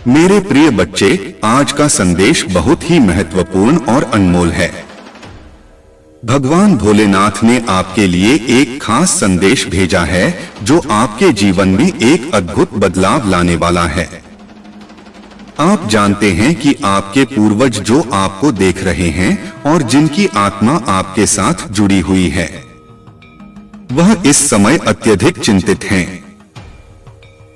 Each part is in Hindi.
मेरे प्रिय बच्चे, आज का संदेश बहुत ही महत्वपूर्ण और अनमोल है। भगवान भोलेनाथ ने आपके लिए एक खास संदेश भेजा है जो आपके जीवन में एक अद्भुत बदलाव लाने वाला है। आप जानते हैं कि आपके पूर्वज जो आपको देख रहे हैं और जिनकी आत्मा आपके साथ जुड़ी हुई है, वह इस समय अत्यधिक चिंतित हैं।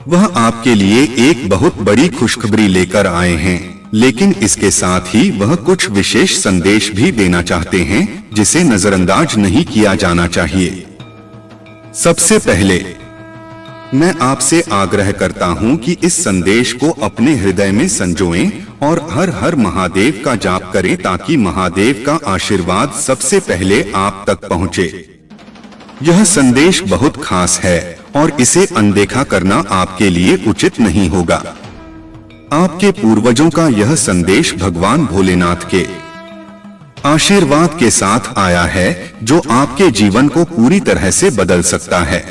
वह आपके लिए एक बहुत बड़ी खुशखबरी लेकर आए हैं, लेकिन इसके साथ ही वह कुछ विशेष संदेश भी देना चाहते हैं जिसे नजरअंदाज नहीं किया जाना चाहिए। सबसे पहले मैं आपसे आग्रह करता हूं कि इस संदेश को अपने हृदय में संजोएं और हर हर महादेव का जाप करें ताकि महादेव का आशीर्वाद सबसे पहले आप तक पहुंचे। यह संदेश बहुत खास है और इसे अनदेखा करना आपके लिए उचित नहीं होगा। आपके पूर्वजों का यह संदेश भगवान भोलेनाथ के आशीर्वाद के साथ आया है जो आपके जीवन को पूरी तरह से बदल सकता है।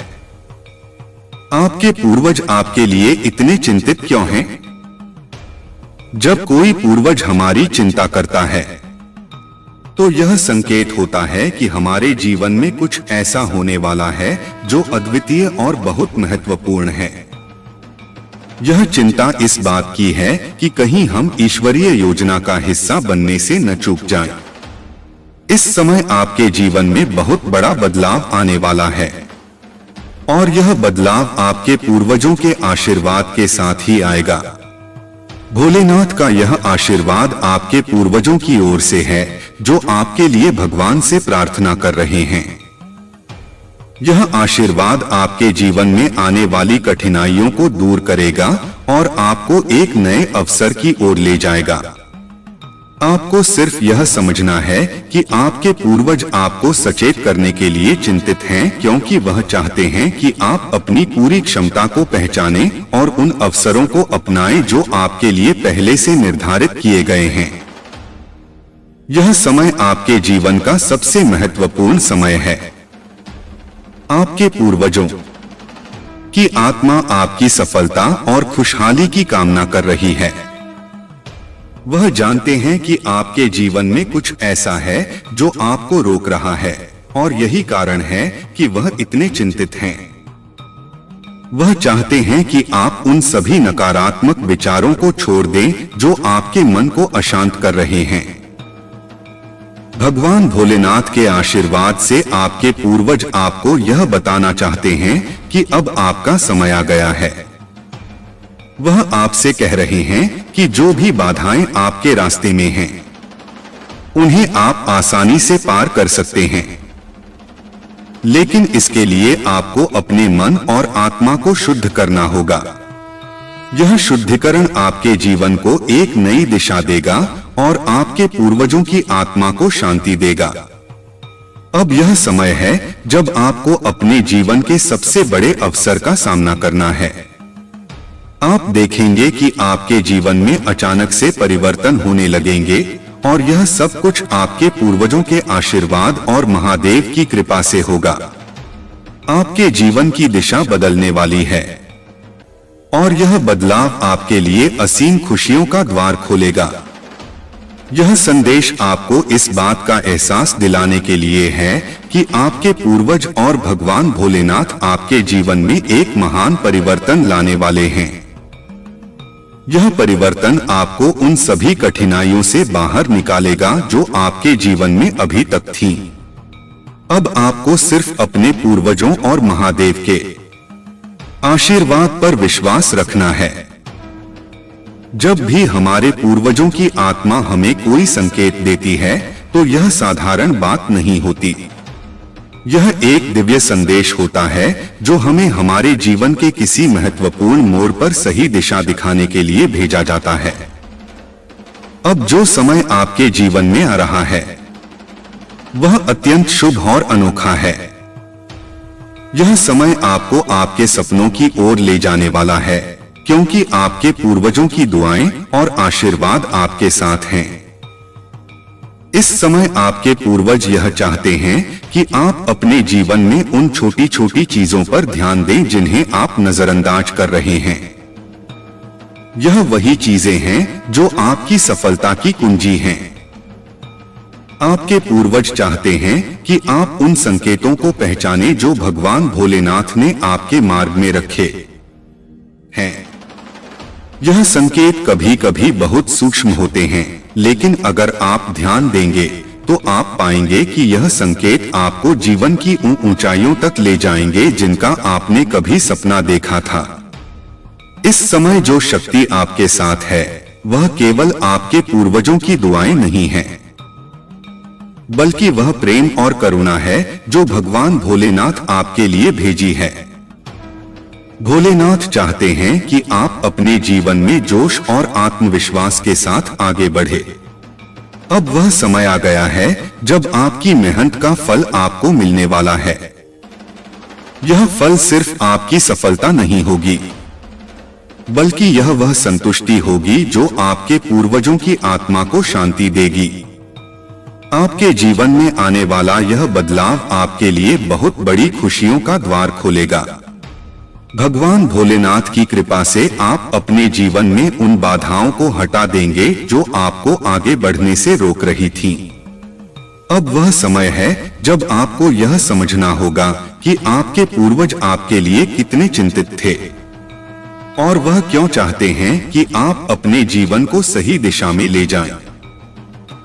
आपके पूर्वज आपके लिए इतने चिंतित क्यों हैं? जब कोई पूर्वज हमारी चिंता करता है तो यह संकेत होता है कि हमारे जीवन में कुछ ऐसा होने वाला है जो अद्वितीय और बहुत महत्वपूर्ण है। यह चिंता इस बात की है कि कहीं हम ईश्वरीय योजना का हिस्सा बनने से न चूक जाएं। इस समय आपके जीवन में बहुत बड़ा बदलाव आने वाला है और यह बदलाव आपके पूर्वजों के आशीर्वाद के साथ ही आएगा। भोलेनाथ का यह आशीर्वाद आपके पूर्वजों की ओर से है जो आपके लिए भगवान से प्रार्थना कर रहे हैं। यह आशीर्वाद आपके जीवन में आने वाली कठिनाइयों को दूर करेगा और आपको एक नए अवसर की ओर ले जाएगा। आपको सिर्फ यह समझना है कि आपके पूर्वज आपको सचेत करने के लिए चिंतित हैं, क्योंकि वह चाहते हैं कि आप अपनी पूरी क्षमता को पहचानें और उन अवसरों को अपनाएं जो आपके लिए पहले से निर्धारित किए गए हैं। यह समय आपके जीवन का सबसे महत्वपूर्ण समय है। आपके पूर्वजों की आत्मा आपकी सफलता और खुशहाली की कामना कर रही है। वह जानते हैं कि आपके जीवन में कुछ ऐसा है जो आपको रोक रहा है और यही कारण है कि वह इतने चिंतित हैं। वह चाहते हैं कि आप उन सभी नकारात्मक विचारों को छोड़ दें जो आपके मन को अशांत कर रहे हैं। भगवान भोलेनाथ के आशीर्वाद से आपके पूर्वज आपको यह बताना चाहते हैं कि अब आपका समय आ गया है। वह आपसे कह रहे हैं कि जो भी बाधाएं आपके रास्ते में हैं, उन्हें आप आसानी से पार कर सकते हैं। लेकिन इसके लिए आपको अपने मन और आत्मा को शुद्ध करना होगा। यह शुद्धिकरण आपके जीवन को एक नई दिशा देगा और आपके पूर्वजों की आत्मा को शांति देगा। अब यह समय है जब आपको अपने जीवन के सबसे बड़े अवसर का सामना करना है। आप देखेंगे कि आपके जीवन में अचानक से परिवर्तन होने लगेंगे और यह सब कुछ आपके पूर्वजों के आशीर्वाद और महादेव की कृपा से होगा। आपके जीवन की दिशा बदलने वाली है और यह बदलाव आपके लिए असीम खुशियों का द्वार खोलेगा। यह संदेश आपको इस बात का एहसास दिलाने के लिए है कि आपके पूर्वज और भगवान भोलेनाथ आपके जीवन में एक महान परिवर्तन लाने वाले हैं। यह परिवर्तन आपको उन सभी कठिनाइयों से बाहर निकालेगा जो आपके जीवन में अभी तक थीं। अब आपको सिर्फ अपने पूर्वजों और महादेव के आशीर्वाद पर विश्वास रखना है। जब भी हमारे पूर्वजों की आत्मा हमें कोई संकेत देती है तो यह साधारण बात नहीं होती। यह एक दिव्य संदेश होता है जो हमें हमारे जीवन के किसी महत्वपूर्ण मोड़ पर सही दिशा दिखाने के लिए भेजा जाता है। अब जो समय आपके जीवन में आ रहा है वह अत्यंत शुभ और अनोखा है। यह समय आपको आपके सपनों की ओर ले जाने वाला है, क्योंकि आपके पूर्वजों की दुआएं और आशीर्वाद आपके साथ हैं। इस समय आपके पूर्वज यह चाहते हैं कि आप अपने जीवन में उन छोटी छोटी चीजों पर ध्यान दें जिन्हें आप नजरअंदाज कर रहे हैं। यह वही चीजें हैं जो आपकी सफलता की कुंजी हैं। आपके पूर्वज चाहते हैं कि आप उन संकेतों को पहचाने जो भगवान भोलेनाथ ने आपके मार्ग में रखे हैं। यह संकेत कभी कभी बहुत सूक्ष्म होते हैं, लेकिन अगर आप ध्यान देंगे तो आप पाएंगे कि यह संकेत आपको जीवन की उन ऊंचाइयों तक ले जाएंगे जिनका आपने कभी सपना देखा था। इस समय जो शक्ति आपके साथ है वह केवल आपके पूर्वजों की दुआएं नहीं है, बल्कि वह प्रेम और करुणा है जो भगवान भोलेनाथ आपके लिए भेजी है। भोलेनाथ चाहते हैं कि आप अपने जीवन में जोश और आत्मविश्वास के साथ आगे बढ़े। अब वह समय आ गया है जब आपकी मेहनत का फल आपको मिलने वाला है। यह फल सिर्फ आपकी सफलता नहीं होगी, बल्कि यह वह संतुष्टि होगी जो आपके पूर्वजों की आत्मा को शांति देगी। आपके जीवन में आने वाला यह बदलाव आपके लिए बहुत बड़ी खुशियों का द्वार खोलेगा। भगवान भोलेनाथ की कृपा से आप अपने जीवन में उन बाधाओं को हटा देंगे जो आपको आगे बढ़ने से रोक रही थीं। अब वह समय है जब आपको यह समझना होगा कि आपके पूर्वज आपके लिए कितने चिंतित थे और वह क्यों चाहते हैं कि आप अपने जीवन को सही दिशा में ले जाएं।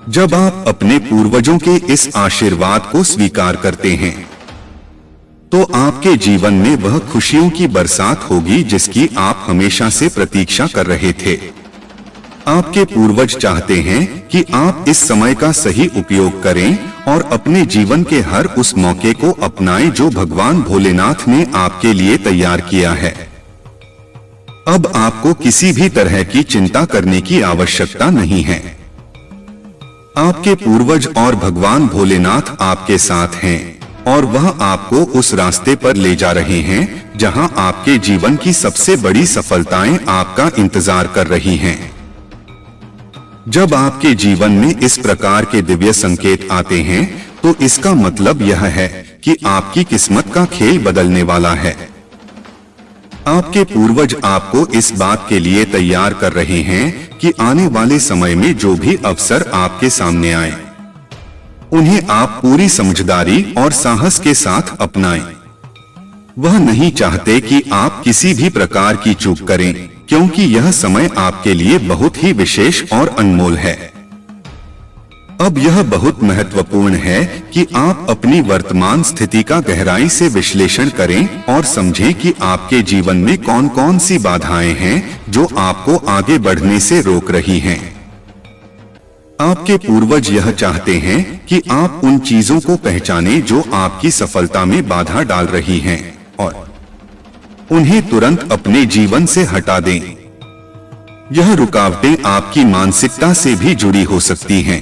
जब आप अपने पूर्वजों के इस आशीर्वाद को स्वीकार करते हैं तो आपके जीवन में वह खुशियों की बरसात होगी जिसकी आप हमेशा से प्रतीक्षा कर रहे थे। आपके पूर्वज चाहते हैं कि आप इस समय का सही उपयोग करें और अपने जीवन के हर उस मौके को अपनाएं जो भगवान भोलेनाथ ने आपके लिए तैयार किया है। अब आपको किसी भी तरह की चिंता करने की आवश्यकता नहीं है। आपके पूर्वज और भगवान भोलेनाथ आपके साथ हैं और वह आपको उस रास्ते पर ले जा रहे हैं जहां आपके जीवन की सबसे बड़ी सफलताएं आपका इंतजार कर रही हैं। जब आपके जीवन में इस प्रकार के दिव्य संकेत आते हैं तो इसका मतलब यह है कि आपकी किस्मत का खेल बदलने वाला है। आपके पूर्वज आपको इस बात के लिए तैयार कर रहे हैं कि आने वाले समय में जो भी अवसर आपके सामने आए उन्हें आप पूरी समझदारी और साहस के साथ अपनाएं। वह नहीं चाहते कि आप किसी भी प्रकार की चूक करें, क्योंकि यह समय आपके लिए बहुत ही विशेष और अनमोल है। अब यह बहुत महत्वपूर्ण है कि आप अपनी वर्तमान स्थिति का गहराई से विश्लेषण करें और समझें कि आपके जीवन में कौन कौन सी बाधाएं हैं जो आपको आगे बढ़ने से रोक रही हैं। आपके पूर्वज यह चाहते हैं कि आप उन चीजों को पहचानें जो आपकी सफलता में बाधा डाल रही हैं और उन्हें तुरंत अपने जीवन से हटा दें। यह रुकावटें आपकी मानसिकता से भी जुड़ी हो सकती हैं।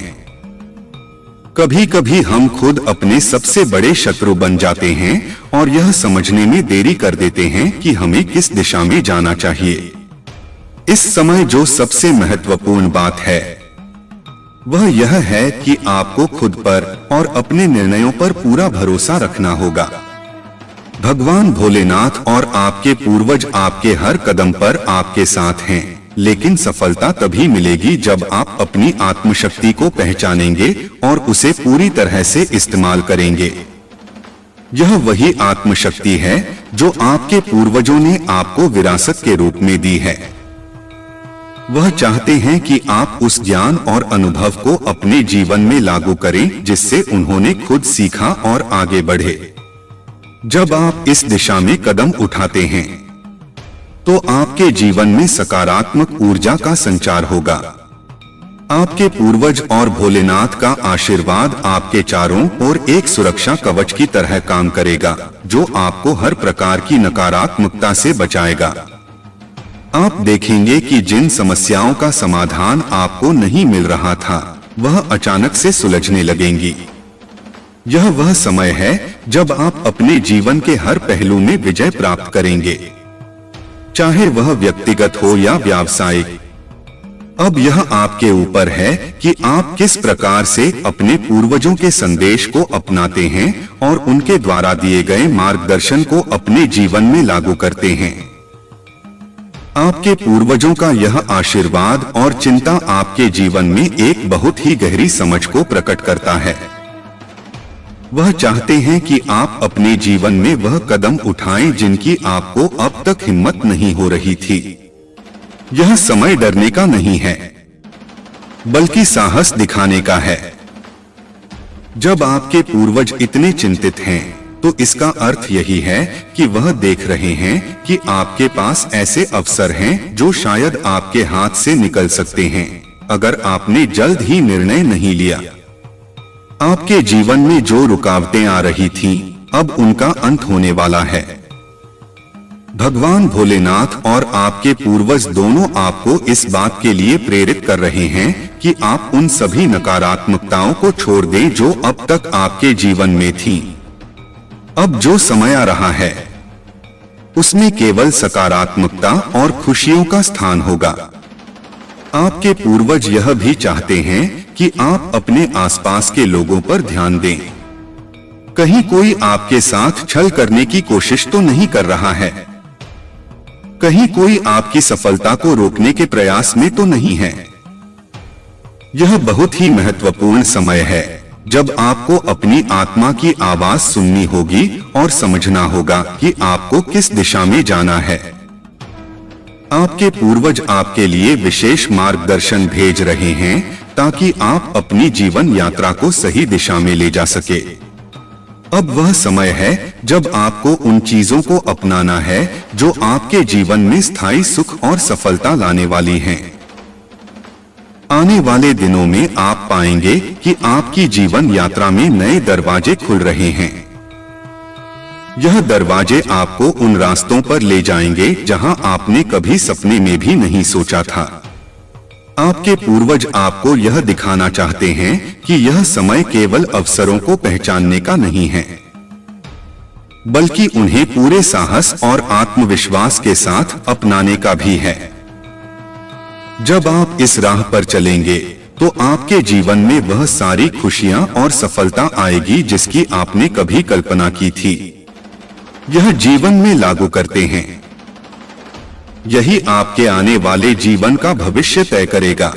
कभी कभी हम खुद अपने सबसे बड़े शत्रु बन जाते हैं और यह समझने में देरी कर देते हैं कि हमें किस दिशा में जाना चाहिए। इस समय जो सबसे महत्वपूर्ण बात है वह यह है कि आपको खुद पर और अपने निर्णयों पर पूरा भरोसा रखना होगा। भगवान भोलेनाथ और आपके पूर्वज आपके हर कदम पर आपके साथ हैं, लेकिन सफलता तभी मिलेगी जब आप अपनी आत्मशक्ति को पहचानेंगे और उसे पूरी तरह से इस्तेमाल करेंगे। यह वही आत्मशक्ति है जो आपके पूर्वजों ने आपको विरासत के रूप में दी है। वह चाहते हैं कि आप उस ज्ञान और अनुभव को अपने जीवन में लागू करें जिससे उन्होंने खुद सीखा और आगे बढ़े। जब आप इस दिशा में कदम उठाते हैं तो आपके जीवन में सकारात्मक ऊर्जा का संचार होगा। आपके पूर्वज और भोलेनाथ का आशीर्वाद आपके चारों ओर एक सुरक्षा कवच की तरह काम करेगा जो आपको हर प्रकार की नकारात्मकता से बचाएगा। आप देखेंगे कि जिन समस्याओं का समाधान आपको नहीं मिल रहा था वह अचानक से सुलझने लगेंगी। यह वह समय है जब आप अपने जीवन के हर पहलू में विजय प्राप्त करेंगे, चाहे वह व्यक्तिगत हो या व्यावसायिक। अब यह आपके ऊपर है कि आप किस प्रकार से अपने पूर्वजों के संदेश को अपनाते हैं और उनके द्वारा दिए गए मार्गदर्शन को अपने जीवन में लागू करते हैं। आपके पूर्वजों का यह आशीर्वाद और चिंता आपके जीवन में एक बहुत ही गहरी समझ को प्रकट करता है। वह चाहते हैं कि आप अपने जीवन में वह कदम उठाएं जिनकी आपको अब तक हिम्मत नहीं हो रही थी। यह समय डरने का नहीं है, बल्कि साहस दिखाने का है। जब आपके पूर्वज इतने चिंतित हैं, तो इसका अर्थ यही है कि वह देख रहे हैं कि आपके पास ऐसे अवसर हैं जो शायद आपके हाथ से निकल सकते हैं, अगर आपने जल्द ही निर्णय नहीं लिया। आपके जीवन में जो रुकावटें आ रही थीं, अब उनका अंत होने वाला है। भगवान भोलेनाथ और आपके पूर्वज दोनों आपको इस बात के लिए प्रेरित कर रहे हैं कि आप उन सभी नकारात्मकताओं को छोड़ दें जो अब तक आपके जीवन में थीं। अब जो समय आ रहा है, उसमें केवल सकारात्मकता और खुशियों का स्थान होगा। आपके पूर्वज यह भी चाहते हैं कि आप अपने आसपास के लोगों पर ध्यान दें। कहीं कोई आपके साथ छल करने की कोशिश तो नहीं कर रहा है? कहीं कोई आपकी सफलता को रोकने के प्रयास में तो नहीं है? यह बहुत ही महत्वपूर्ण समय है जब आपको अपनी आत्मा की आवाज सुननी होगी और समझना होगा कि आपको किस दिशा में जाना है। आपके पूर्वज आपके लिए विशेष मार्गदर्शन भेज रहे हैं ताकि आप अपनी जीवन यात्रा को सही दिशा में ले जा सके। अब वह समय है जब आपको उन चीजों को अपनाना है जो आपके जीवन में स्थायी सुख और सफलता लाने वाली हैं। आने वाले दिनों में आप पाएंगे कि आपकी जीवन यात्रा में नए दरवाजे खुल रहे हैं। यह दरवाजे आपको उन रास्तों पर ले जाएंगे जहां आपने कभी सपने में भी नहीं सोचा था। आपके पूर्वज आपको यह दिखाना चाहते हैं कि यह समय केवल अवसरों को पहचानने का नहीं है, बल्कि उन्हें पूरे साहस और आत्मविश्वास के साथ अपनाने का भी है। जब आप इस राह पर चलेंगे तो आपके जीवन में वह सारी खुशियां और सफलता आएगी जिसकी आपने कभी कल्पना की थी। यह जीवन में लागू करते हैं। यही आपके आने वाले जीवन का भविष्य तय करेगा।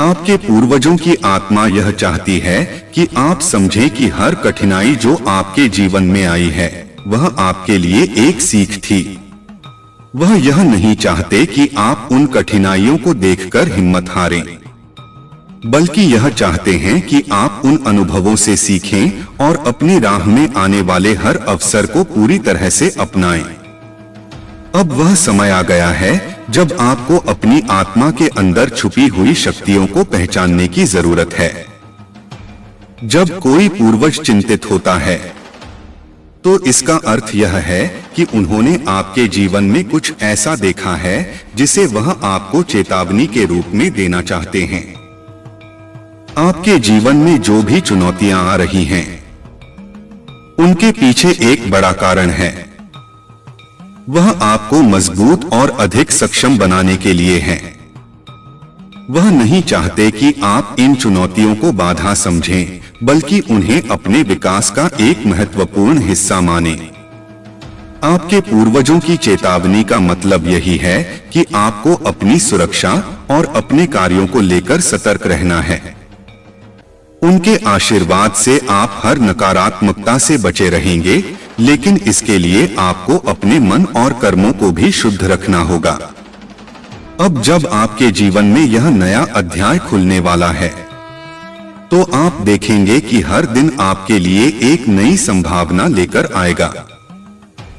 आपके पूर्वजों की आत्मा यह चाहती है कि आप समझें कि हर कठिनाई जो आपके जीवन में आई है, वह आपके लिए एक सीख थी। वह यह नहीं चाहते कि आप उन कठिनाइयों को देखकर हिम्मत हारें, बल्कि यह चाहते हैं कि आप उन अनुभवों से सीखें और अपनी राह में आने वाले हर अवसर को पूरी तरह से अपनाएं। अब वह समय आ गया है जब आपको अपनी आत्मा के अंदर छुपी हुई शक्तियों को पहचानने की जरूरत है। जब कोई पूर्वज चिंतित होता है, तो इसका अर्थ यह है कि उन्होंने आपके जीवन में कुछ ऐसा देखा है जिसे वह आपको चेतावनी के रूप में देना चाहते हैं। आपके जीवन में जो भी चुनौतियां आ रही हैं, उनके पीछे एक बड़ा कारण है। वह आपको मजबूत और अधिक सक्षम बनाने के लिए है। वह नहीं चाहते कि आप इन चुनौतियों को बाधा समझें, बल्कि उन्हें अपने विकास का एक महत्वपूर्ण हिस्सा मानें। आपके पूर्वजों की चेतावनी का मतलब यही है कि आपको अपनी सुरक्षा और अपने कार्यों को लेकर सतर्क रहना है। उनके आशीर्वाद से आप हर नकारात्मकता से बचे रहेंगे, लेकिन इसके लिए आपको अपने मन और कर्मों को भी शुद्ध रखना होगा। अब जब आपके जीवन में यह नया अध्याय खुलने वाला है, तो आप देखेंगे कि हर दिन आपके लिए एक नई संभावना लेकर आएगा।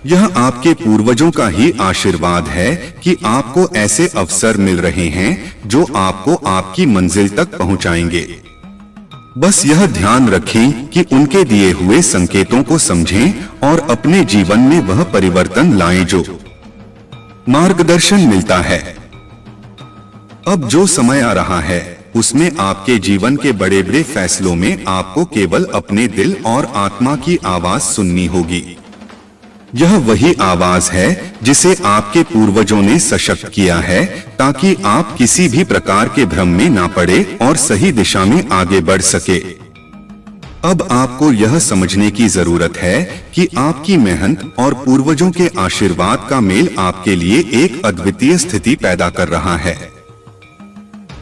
यह आपके पूर्वजों का ही आशीर्वाद है कि आपको ऐसे अवसर मिल रहे हैं जो आपको आपकी मंजिल तक पहुंचाएंगे। बस यह ध्यान रखें कि उनके दिए हुए संकेतों को समझें और अपने जीवन में वह परिवर्तन लाएं जो मार्गदर्शन मिलता है। अब जो समय आ रहा है, उसमें आपके जीवन के बड़े बड़े फैसलों में आपको केवल अपने दिल और आत्मा की आवाज सुननी होगी। यह वही आवाज है जिसे आपके पूर्वजों ने सशक्त किया है, ताकि आप किसी भी प्रकार के भ्रम में ना पड़े और सही दिशा में आगे बढ़ सके। अब आपको यह समझने की जरूरत है कि आपकी मेहनत और पूर्वजों के आशीर्वाद का मेल आपके लिए एक अद्वितीय स्थिति पैदा कर रहा है।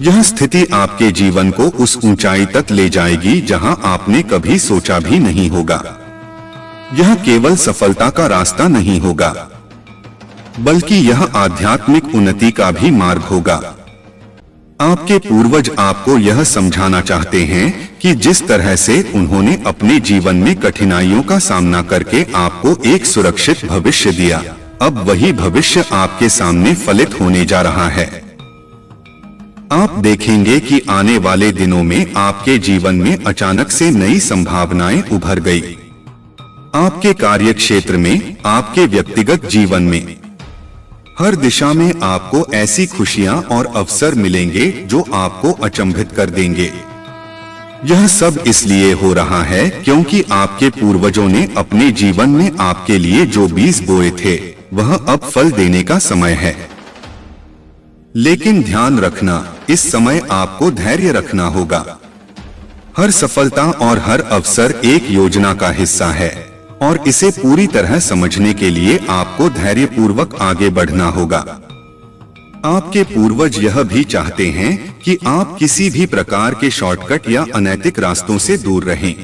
यह स्थिति आपके जीवन को उस ऊंचाई तक ले जाएगी जहां आपने कभी सोचा भी नहीं होगा। यह केवल सफलता का रास्ता नहीं होगा, बल्कि यह आध्यात्मिक उन्नति का भी मार्ग होगा। आपके पूर्वज आपको यह समझाना चाहते हैं कि जिस तरह से उन्होंने अपने जीवन में कठिनाइयों का सामना करके आपको एक सुरक्षित भविष्य दिया, अब वही भविष्य आपके सामने फलित होने जा रहा है। आप देखेंगे कि आने वाले दिनों में आपके जीवन में अचानक से नई संभावनाएं उभर गई। आपके कार्य क्षेत्र में, आपके व्यक्तिगत जीवन में, हर दिशा में आपको ऐसी खुशियां और अवसर मिलेंगे जो आपको अचंभित कर देंगे। यह सब इसलिए हो रहा है क्योंकि आपके पूर्वजों ने अपने जीवन में आपके लिए जो बीज बोए थे वह अब फल देने का समय है। लेकिन ध्यान रखना, इस समय आपको धैर्य रखना होगा। हर सफलता और हर अवसर एक योजना का हिस्सा है और इसे पूरी तरह समझने के लिए आपको धैर्यपूर्वक आगे बढ़ना होगा। आपके पूर्वज यह भी चाहते हैं कि आप किसी भी प्रकार के शॉर्टकट या अनैतिक रास्तों से दूर रहें।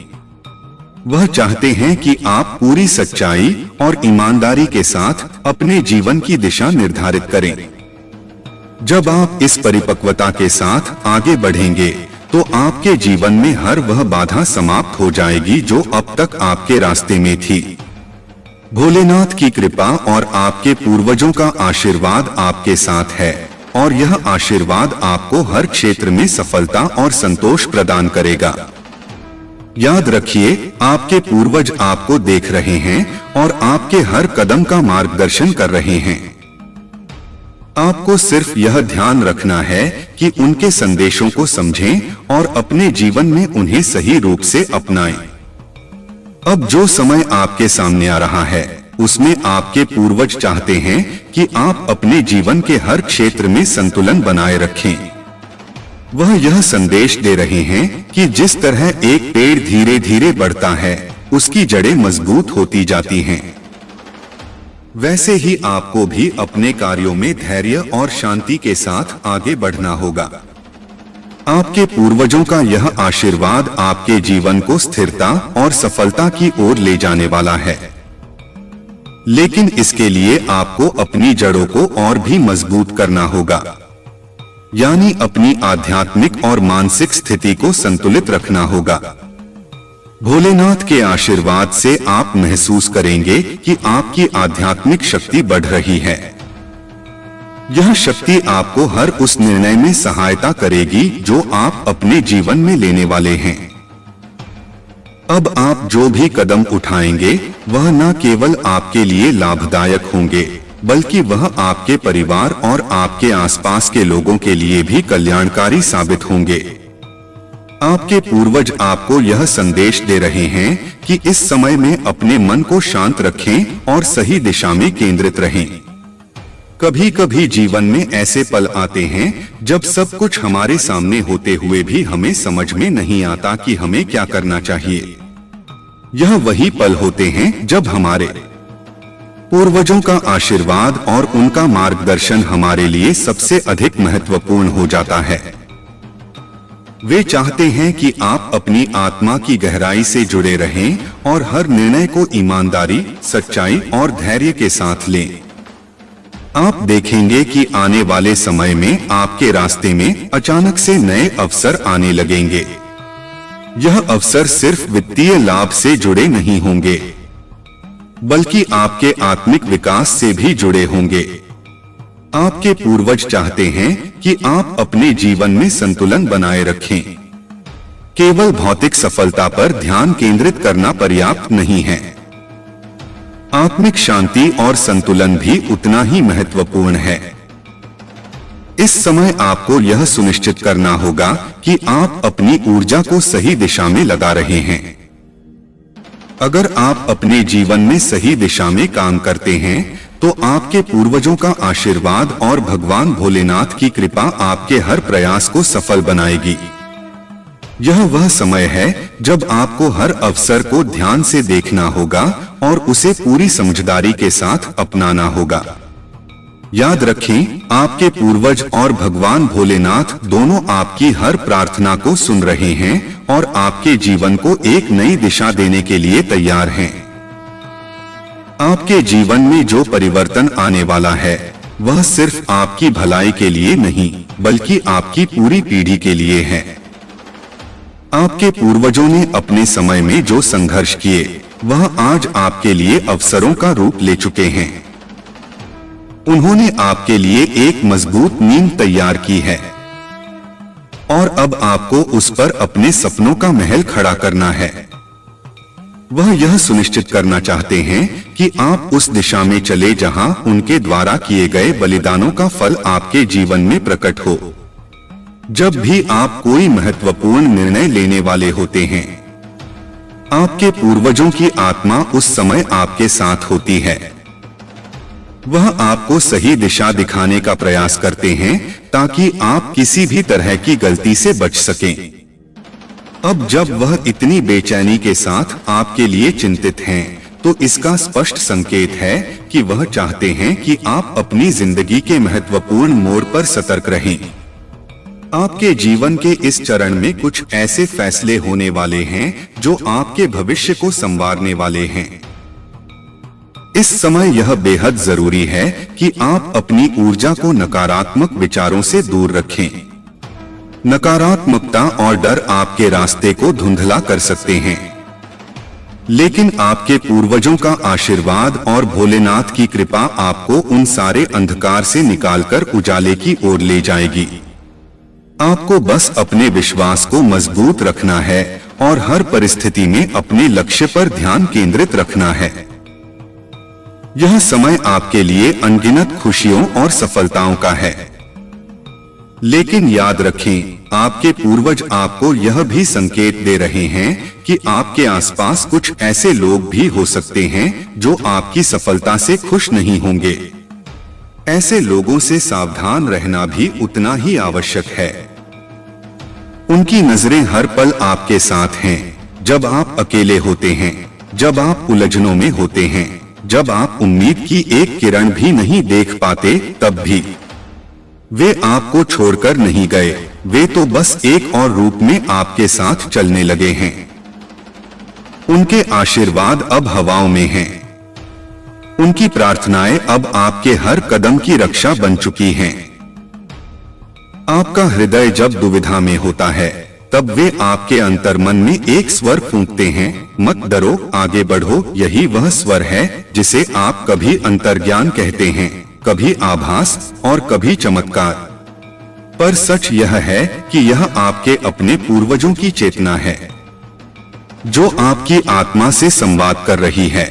वह चाहते हैं कि आप पूरी सच्चाई और ईमानदारी के साथ अपने जीवन की दिशा निर्धारित करें। जब आप इस परिपक्वता के साथ आगे बढ़ेंगे तो आपके जीवन में हर वह बाधा समाप्त हो जाएगी जो अब तक आपके रास्ते में थी। भोलेनाथ की कृपा और आपके पूर्वजों का आशीर्वाद आपके साथ है और यह आशीर्वाद आपको हर क्षेत्र में सफलता और संतोष प्रदान करेगा। याद रखिए, आपके पूर्वज आपको देख रहे हैं और आपके हर कदम का मार्गदर्शन कर रहे हैं। आपको सिर्फ यह ध्यान रखना है कि उनके संदेशों को समझें और अपने जीवन में उन्हें सही रूप से अपनाएं। अब जो समय आपके सामने आ रहा है उसमें आपके पूर्वज चाहते हैं कि आप अपने जीवन के हर क्षेत्र में संतुलन बनाए रखें। वह यह संदेश दे रहे हैं कि जिस तरह एक पेड़ धीरे धीरे बढ़ता है उसकी जड़ें मजबूत होती जाती हैं, वैसे ही आपको भी अपने कार्यों में धैर्य और शांति के साथ आगे बढ़ना होगा। आपके पूर्वजों का यह आशीर्वाद आपके जीवन को स्थिरता और सफलता की ओर ले जाने वाला है। लेकिन इसके लिए आपको अपनी जड़ों को और भी मजबूत करना होगा, यानी अपनी आध्यात्मिक और मानसिक स्थिति को संतुलित रखना होगा। भोलेनाथ के आशीर्वाद से आप महसूस करेंगे कि आपकी आध्यात्मिक शक्ति बढ़ रही है। यह शक्ति आपको हर उस निर्णय में सहायता करेगी जो आप अपने जीवन में लेने वाले हैं। अब आप जो भी कदम उठाएंगे वह न केवल आपके लिए लाभदायक होंगे बल्कि वह आपके परिवार और आपके आसपास के लोगों के लिए भी कल्याणकारी साबित होंगे। आपके पूर्वज आपको यह संदेश दे रहे हैं कि इस समय में अपने मन को शांत रखें और सही दिशा में केंद्रित रहें। कभी कभी जीवन में ऐसे पल आते हैं जब सब कुछ हमारे सामने होते हुए भी हमें समझ में नहीं आता कि हमें क्या करना चाहिए। यह वही पल होते हैं जब हमारे पूर्वजों का आशीर्वाद और उनका मार्गदर्शन हमारे लिए सबसे अधिक महत्वपूर्ण हो जाता है। वे चाहते हैं कि आप अपनी आत्मा की गहराई से जुड़े रहें और हर निर्णय को ईमानदारी, सच्चाई और धैर्य के साथ लें। आप देखेंगे कि आने वाले समय में आपके रास्ते में अचानक से नए अवसर आने लगेंगे। यह अवसर सिर्फ वित्तीय लाभ से जुड़े नहीं होंगे, बल्कि आपके आत्मिक विकास से भी जुड़े होंगे। आपके पूर्वज चाहते हैं कि आप अपने जीवन में संतुलन बनाए रखें। केवल भौतिक सफलता पर ध्यान केंद्रित करना पर्याप्त नहीं है। आत्मिक शांति और संतुलन भी उतना ही महत्वपूर्ण है। इस समय आपको यह सुनिश्चित करना होगा कि आप अपनी ऊर्जा को सही दिशा में लगा रहे हैं। अगर आप अपने जीवन में सही दिशा में काम करते हैं तो आपके पूर्वजों का आशीर्वाद और भगवान भोलेनाथ की कृपा आपके हर प्रयास को सफल बनाएगी। यह वह समय है जब आपको हर अवसर को ध्यान से देखना होगा और उसे पूरी समझदारी के साथ अपनाना होगा। याद रखें, आपके पूर्वज और भगवान भोलेनाथ दोनों आपकी हर प्रार्थना को सुन रहे हैं और आपके जीवन को एक नई दिशा देने के लिए तैयार हैं। आपके जीवन में जो परिवर्तन आने वाला है वह सिर्फ आपकी भलाई के लिए नहीं बल्कि आपकी पूरी पीढ़ी के लिए है। आपके पूर्वजों ने अपने समय में जो संघर्ष किए वह आज आपके लिए अवसरों का रूप ले चुके हैं। उन्होंने आपके लिए एक मजबूत नींव तैयार की है और अब आपको उस पर अपने सपनों का महल खड़ा करना है। वह यह सुनिश्चित करना चाहते हैं कि आप उस दिशा में चले जहां उनके द्वारा किए गए बलिदानों का फल आपके जीवन में प्रकट हो। जब भी आप कोई महत्वपूर्ण निर्णय लेने वाले होते हैं, आपके पूर्वजों की आत्मा उस समय आपके साथ होती है। वह आपको सही दिशा दिखाने का प्रयास करते हैं ताकि आप किसी भी तरह की गलती से बच सकें। अब जब वह इतनी बेचैनी के साथ आपके लिए चिंतित हैं, तो इसका स्पष्ट संकेत है कि वह चाहते हैं कि आप अपनी जिंदगी के महत्वपूर्ण मोड़ पर सतर्क रहें। आपके जीवन के इस चरण में कुछ ऐसे फैसले होने वाले हैं जो आपके भविष्य को संवारने वाले हैं। इस समय यह बेहद जरूरी है कि आप अपनी ऊर्जा को नकारात्मक विचारों से दूर रखें। नकारात्मकता और डर आपके रास्ते को धुंधला कर सकते हैं, लेकिन आपके पूर्वजों का आशीर्वाद और भोलेनाथ की कृपा आपको उन सारे अंधकार से निकालकर उजाले की ओर ले जाएगी। आपको बस अपने विश्वास को मजबूत रखना है और हर परिस्थिति में अपने लक्ष्य पर ध्यान केंद्रित रखना है। यह समय आपके लिए अनगिनत खुशियों और सफलताओं का है, लेकिन याद रखें, आपके पूर्वज आपको यह भी संकेत दे रहे हैं कि आपके आसपास कुछ ऐसे लोग भी हो सकते हैं जो आपकी सफलता से खुश नहीं होंगे। ऐसे लोगों से सावधान रहना भी उतना ही आवश्यक है। उनकी नजरें हर पल आपके साथ हैं, जब आप अकेले होते हैं, जब आप उलझनों में होते हैं, जब आप उम्मीद की एक किरण भी नहीं देख पाते, तब भी वे आपको छोड़कर नहीं गए। वे तो बस एक और रूप में आपके साथ चलने लगे हैं। उनके आशीर्वाद अब हवाओं में हैं। उनकी प्रार्थनाएं अब आपके हर कदम की रक्षा बन चुकी हैं। आपका हृदय जब दुविधा में होता है, तब वे आपके अंतर्मन में एक स्वर फूंकते हैं, मत डरो, आगे बढ़ो। यही वह स्वर है जिसे आप कभी अंतर्ज्ञान कहते हैं, कभी आभास और कभी चमत्कार। पर सच यह है कि यह आपके अपने पूर्वजों की चेतना है जो आपकी आत्मा से संवाद कर रही है।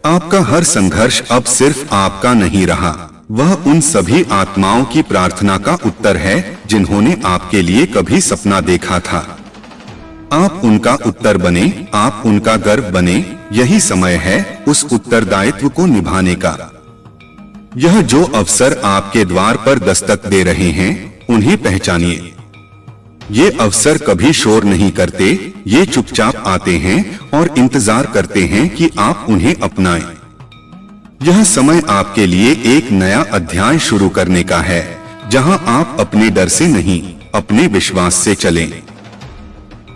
आपका हर संघर्ष अब सिर्फ आपका नहीं रहा, वह उन सभी आत्माओं की प्रार्थना का उत्तर है जिन्होंने आपके लिए कभी सपना देखा था। आप उनका उत्तर बने, आप उनका गर्व बने। यही समय है उस उत्तरदायित्व को निभाने का। यह जो अवसर आपके द्वार पर दस्तक दे रहे हैं, उन्हें पहचानिए। ये अवसर कभी शोर नहीं करते, ये चुपचाप आते हैं और इंतजार करते हैं कि आप उन्हें अपनाएं। यह समय आपके लिए एक नया अध्याय शुरू करने का है, जहां आप अपने डर से नहीं, अपने विश्वास से चलें।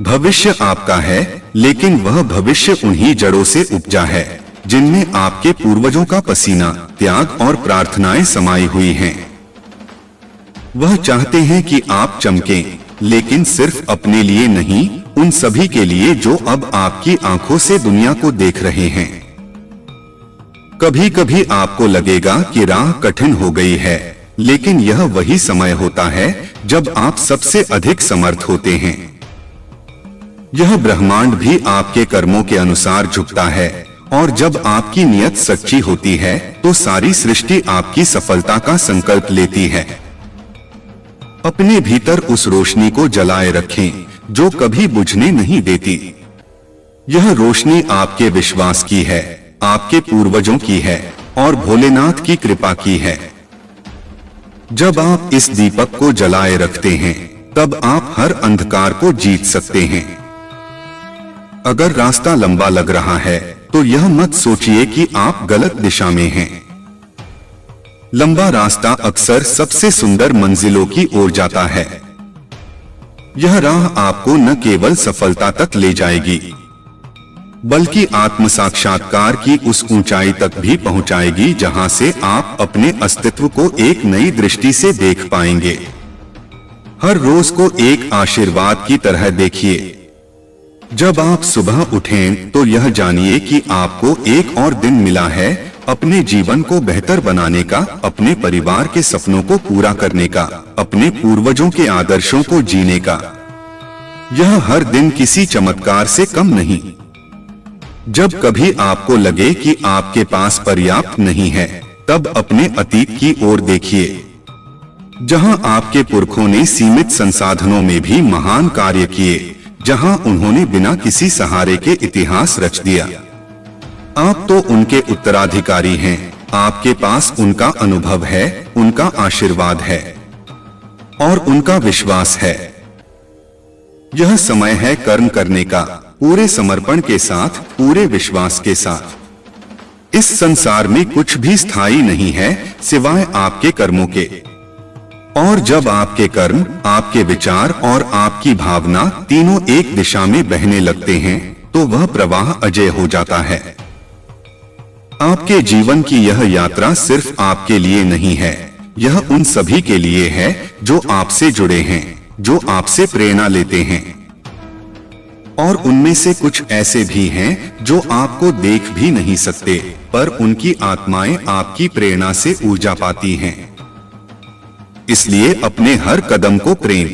भविष्य आपका है, लेकिन वह भविष्य उन्हीं जड़ों से उपजा है जिनमें आपके पूर्वजों का पसीना, त्याग और प्रार्थनाएं समाई हुई हैं। वह चाहते हैं कि आप चमकें, लेकिन सिर्फ अपने लिए नहीं, उन सभी के लिए जो अब आपकी आंखों से दुनिया को देख रहे हैं। कभी कभी आपको लगेगा कि राह कठिन हो गई है, लेकिन यह वही समय होता है जब आप सबसे अधिक समर्थ होते हैं। यह ब्रह्मांड भी आपके कर्मों के अनुसार झुकता है, और जब आपकी नियत सच्ची होती है तो सारी सृष्टि आपकी सफलता का संकल्प लेती है। अपने भीतर उस रोशनी को जलाए रखें जो कभी बुझने नहीं देती। यह रोशनी आपके विश्वास की है, आपके पूर्वजों की है और भोलेनाथ की कृपा की है। जब आप इस दीपक को जलाए रखते हैं, तब आप हर अंधकार को जीत सकते हैं। अगर रास्ता लंबा लग रहा है तो यह मत सोचिए कि आप गलत दिशा में हैं। लंबा रास्ता अक्सर सबसे सुंदर मंजिलों की ओर जाता है। यह राह आपको न केवल सफलता तक ले जाएगी बल्कि आत्म साक्षात्कार की उस ऊंचाई तक भी पहुंचाएगी जहां से आप अपने अस्तित्व को एक नई दृष्टि से देख पाएंगे। हर रोज को एक आशीर्वाद की तरह देखिए। जब आप सुबह उठें तो यह जानिए कि आपको एक और दिन मिला है अपने जीवन को बेहतर बनाने का, अपने परिवार के सपनों को पूरा करने का, अपने पूर्वजों के आदर्शों को जीने का। यह हर दिन किसी चमत्कार से कम नहीं। जब कभी आपको लगे कि आपके पास पर्याप्त नहीं है, तब अपने अतीत की ओर देखिए, जहां आपके पुरखों ने सीमित संसाधनों में भी महान कार्य किए, जहां उन्होंने बिना किसी सहारे के इतिहास रच दिया। आप तो उनके उत्तराधिकारी हैं। आपके पास उनका अनुभव है, उनका आशीर्वाद है और उनका विश्वास है। यह समय है कर्म करने का, पूरे समर्पण के साथ, पूरे विश्वास के साथ। इस संसार में कुछ भी स्थायी नहीं है सिवाय आपके कर्मों के। और जब आपके कर्म, आपके विचार और आपकी भावना तीनों एक दिशा में बहने लगते हैं तो वह प्रवाह अजय हो जाता है। आपके जीवन की यह यात्रा सिर्फ आपके लिए नहीं है, यह उन सभी के लिए है जो आपसे जुड़े हैं, जो आपसे प्रेरणा लेते हैं। और उनमें से कुछ ऐसे भी हैं जो आपको देख भी नहीं सकते, पर उनकी आत्माएं आपकी प्रेरणा से ऊर्जा पाती हैं। इसलिए अपने हर कदम को प्रेम,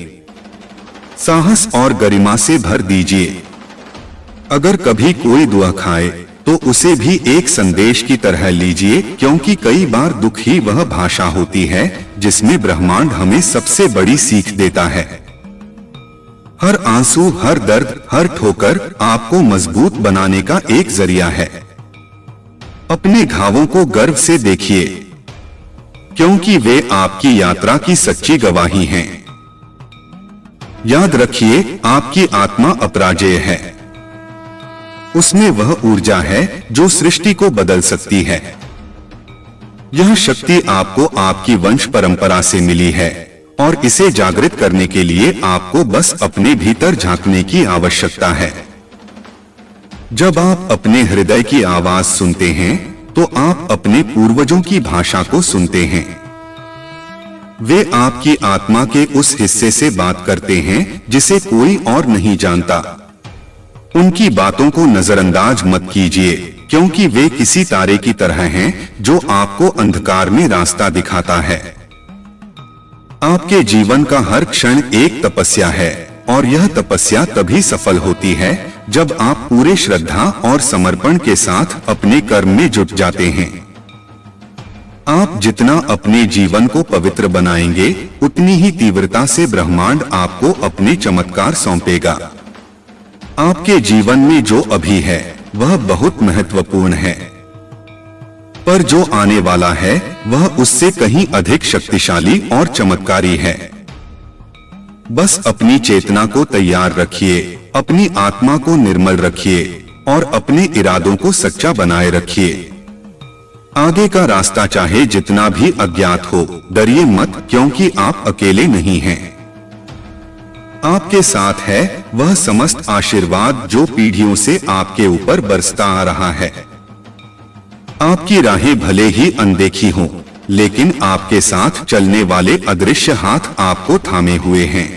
साहस और गरिमा से भर दीजिए। अगर कभी कोई दुआ खाए तो उसे भी एक संदेश की तरह लीजिए, क्योंकि कई बार दुख ही वह भाषा होती है जिसमें ब्रह्मांड हमें सबसे बड़ी सीख देता है। हर आंसू, हर दर्द, हर ठोकर आपको मजबूत बनाने का एक जरिया है। अपने घावों को गर्व से देखिए, क्योंकि वे आपकी यात्रा की सच्ची गवाही हैं। याद रखिए, आपकी आत्मा अपराजेय है। उसमें वह ऊर्जा है जो सृष्टि को बदल सकती है। यह शक्ति आपको आपकी वंश परंपरा से मिली है और इसे जागृत करने के लिए आपको बस अपने भीतर झांकने की आवश्यकता है। जब आप अपने हृदय की आवाज सुनते हैं तो आप अपने पूर्वजों की भाषा को सुनते हैं। वे आपकी आत्मा के उस हिस्से से बात करते हैं जिसे कोई और नहीं जानता। उनकी बातों को नजरअंदाज मत कीजिए, क्योंकि वे किसी तारे की तरह हैं जो आपको अंधकार में रास्ता दिखाता है। आपके जीवन का हर क्षण एक तपस्या है और यह तपस्या तभी सफल होती है जब आप पूरे श्रद्धा और समर्पण के साथ अपने कर्म में जुट जाते हैं। आप जितना अपने जीवन को पवित्र बनाएंगे, उतनी ही तीव्रता से ब्रह्मांड आपको अपने चमत्कार सौंपेगा। आपके जीवन में जो अभी है वह बहुत महत्वपूर्ण है, पर जो आने वाला है वह उससे कहीं अधिक शक्तिशाली और चमत्कारी है। बस अपनी चेतना को तैयार रखिए, अपनी आत्मा को निर्मल रखिए और अपने इरादों को सच्चा बनाए रखिए। आगे का रास्ता चाहे जितना भी अज्ञात हो, डरिए मत, क्योंकि आप अकेले नहीं हैं। आपके साथ है वह समस्त आशीर्वाद जो पीढ़ियों से आपके ऊपर बरसता आ रहा है। आपकी राहें भले ही अनदेखी हों, लेकिन आपके साथ चलने वाले अदृश्य हाथ आपको थामे हुए हैं।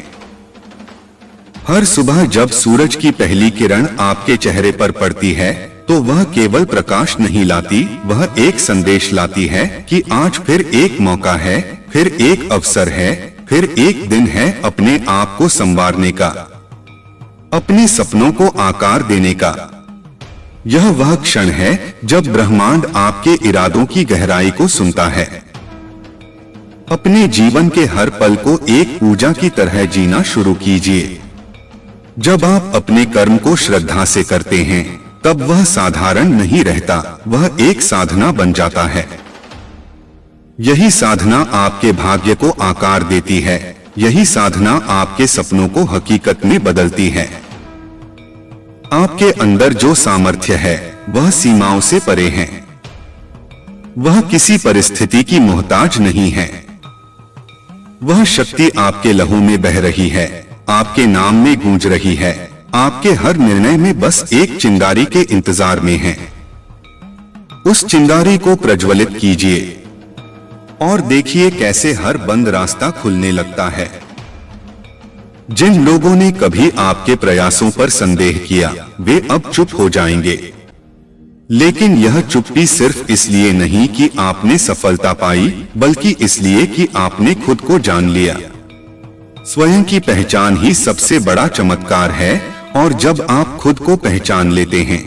हर सुबह जब सूरज की पहली किरण आपके चेहरे पर पड़ती है तो वह केवल प्रकाश नहीं लाती, वह एक संदेश लाती है कि आज फिर एक मौका है, फिर एक अवसर है, फिर एक दिन है अपने आप को संवारने का, अपने सपनों को आकार देने का। यह वह क्षण है जब ब्रह्मांड आपके इरादों की गहराई को सुनता है। अपने जीवन के हर पल को एक पूजा की तरह जीना शुरू कीजिए। जब आप अपने कर्म को श्रद्धा से करते हैं तब वह साधारण नहीं रहता, वह एक साधना बन जाता है। यही साधना आपके भाग्य को आकार देती है। यही साधना आपके सपनों को हकीकत में बदलती है। आपके अंदर जो सामर्थ्य है वह सीमाओं से परे है। वह किसी परिस्थिति की मोहताज नहीं है। वह शक्ति आपके लहू में बह रही है, आपके नाम में गूंज रही है, आपके हर निर्णय में बस एक चिंगारी के इंतजार में है। उस चिंगारी को प्रज्वलित कीजिए और देखिए कैसे हर बंद रास्ता खुलने लगता है। जिन लोगों ने कभी आपके प्रयासों पर संदेह किया वे अब चुप हो जाएंगे। लेकिन यह चुप्पी सिर्फ इसलिए नहीं कि आपने सफलता पाई, बल्कि इसलिए कि आपने खुद को जान लिया। स्वयं की पहचान ही सबसे बड़ा चमत्कार है, और जब आप खुद को पहचान लेते हैं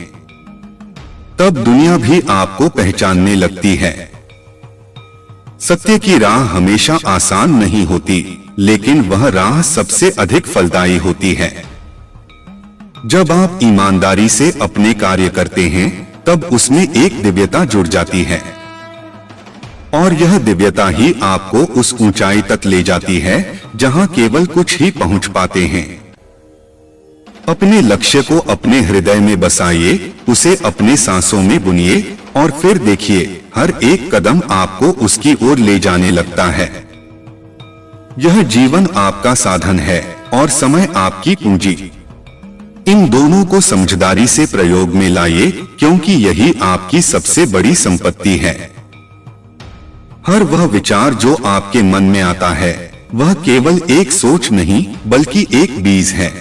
तब दुनिया भी आपको पहचानने लगती है। सत्य की राह हमेशा आसान नहीं होती, लेकिन वह राह सबसे अधिक फलदायी होती है। जब आप ईमानदारी से अपने कार्य करते हैं तब उसमें एक दिव्यता जुड़ जाती है, और यह दिव्यता ही आपको उस ऊंचाई तक ले जाती है जहां केवल कुछ ही पहुंच पाते हैं। अपने लक्ष्य को अपने हृदय में बसाइए, उसे अपने सांसों में बुनिए, और फिर देखिए हर एक कदम आपको उसकी ओर ले जाने लगता है। यह जीवन आपका साधन है और समय आपकी पूंजी। इन दोनों को समझदारी से प्रयोग में लाइए, क्योंकि यही आपकी सबसे बड़ी संपत्ति है। हर वह विचार जो आपके मन में आता है वह केवल एक सोच नहीं बल्कि एक बीज है।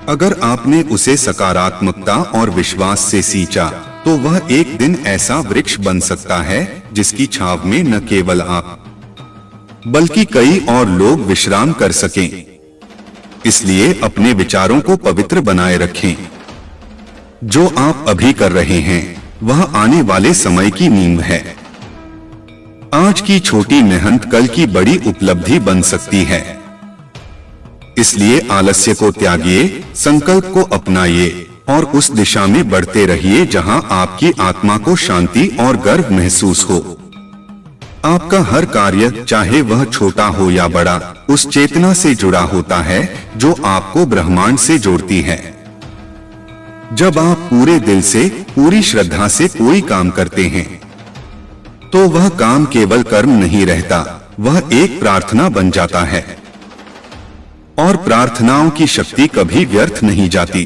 अगर आपने उसे सकारात्मकता और विश्वास से सींचा तो वह एक दिन ऐसा वृक्ष बन सकता है जिसकी छांव में न केवल आप बल्कि कई और लोग विश्राम कर सकें। इसलिए अपने विचारों को पवित्र बनाए रखें। जो आप अभी कर रहे हैं वह आने वाले समय की नींव है। आज की छोटी मेहनत कल की बड़ी उपलब्धि बन सकती है। इसलिए आलस्य को त्यागिए, संकल्प को अपनाइए और उस दिशा में बढ़ते रहिए जहां आपकी आत्मा को शांति और गर्व महसूस हो। आपका हर कार्य, चाहे वह छोटा हो या बड़ा, उस चेतना से जुड़ा होता है जो आपको ब्रह्मांड से जोड़ती है। जब आप पूरे दिल से, पूरी श्रद्धा से कोई काम करते हैं तो वह काम केवल कर्म नहीं रहता, वह एक प्रार्थना बन जाता है। और प्रार्थनाओं की शक्ति कभी व्यर्थ नहीं जाती।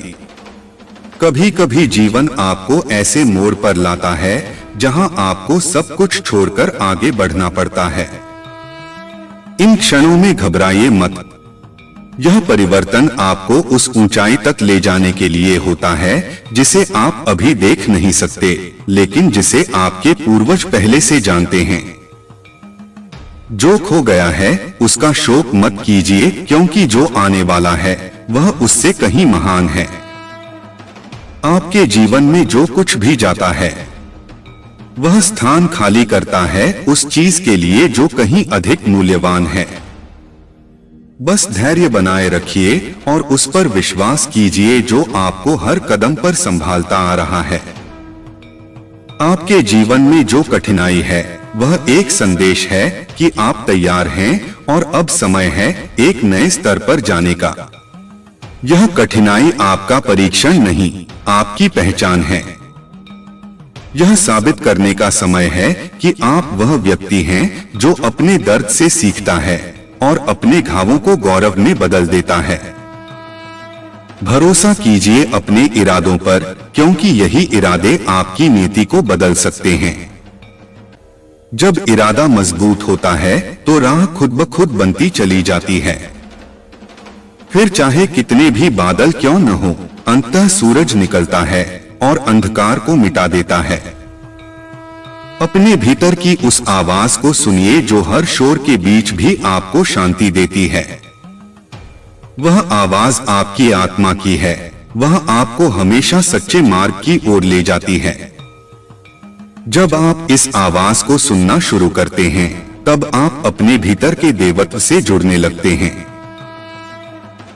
कभी कभी जीवन आपको ऐसे मोड़ पर लाता है जहां आपको सब कुछ छोड़कर आगे बढ़ना पड़ता है। इन क्षणों में घबराइए मत। यह परिवर्तन आपको उस ऊंचाई तक ले जाने के लिए होता है जिसे आप अभी देख नहीं सकते, लेकिन जिसे आपके पूर्वज पहले से जानते हैं। जो खो गया है उसका शोक मत कीजिए, क्योंकि जो आने वाला है वह उससे कहीं महान है। आपके जीवन में जो कुछ भी जाता है वह स्थान खाली करता है उस चीज के लिए जो कहीं अधिक मूल्यवान है। बस धैर्य बनाए रखिए और उस पर विश्वास कीजिए जो आपको हर कदम पर संभालता आ रहा है। आपके जीवन में जो कठिनाई है वह एक संदेश है कि आप तैयार हैं और अब समय है एक नए स्तर पर जाने का। यह कठिनाई आपका परीक्षण नहीं, आपकी पहचान है। यह साबित करने का समय है कि आप वह व्यक्ति हैं जो अपने दर्द से सीखता है और अपने घावों को गौरव में बदल देता है। भरोसा कीजिए अपने इरादों पर, क्योंकि यही इरादे आपकी नीति को बदल सकते हैं। जब इरादा मजबूत होता है तो राह खुद ब खुद बनती चली जाती है। फिर चाहे कितने भी बादल क्यों न हो, अंततः सूरज निकलता है और अंधकार को मिटा देता है। अपने भीतर की उस आवाज को सुनिए जो हर शोर के बीच भी आपको शांति देती है। वह आवाज आपकी आत्मा की है, वह आपको हमेशा सच्चे मार्ग की ओर ले जाती है। जब आप इस आवाज को सुनना शुरू करते हैं तब आप अपने भीतर के देवत्व से जुड़ने लगते हैं।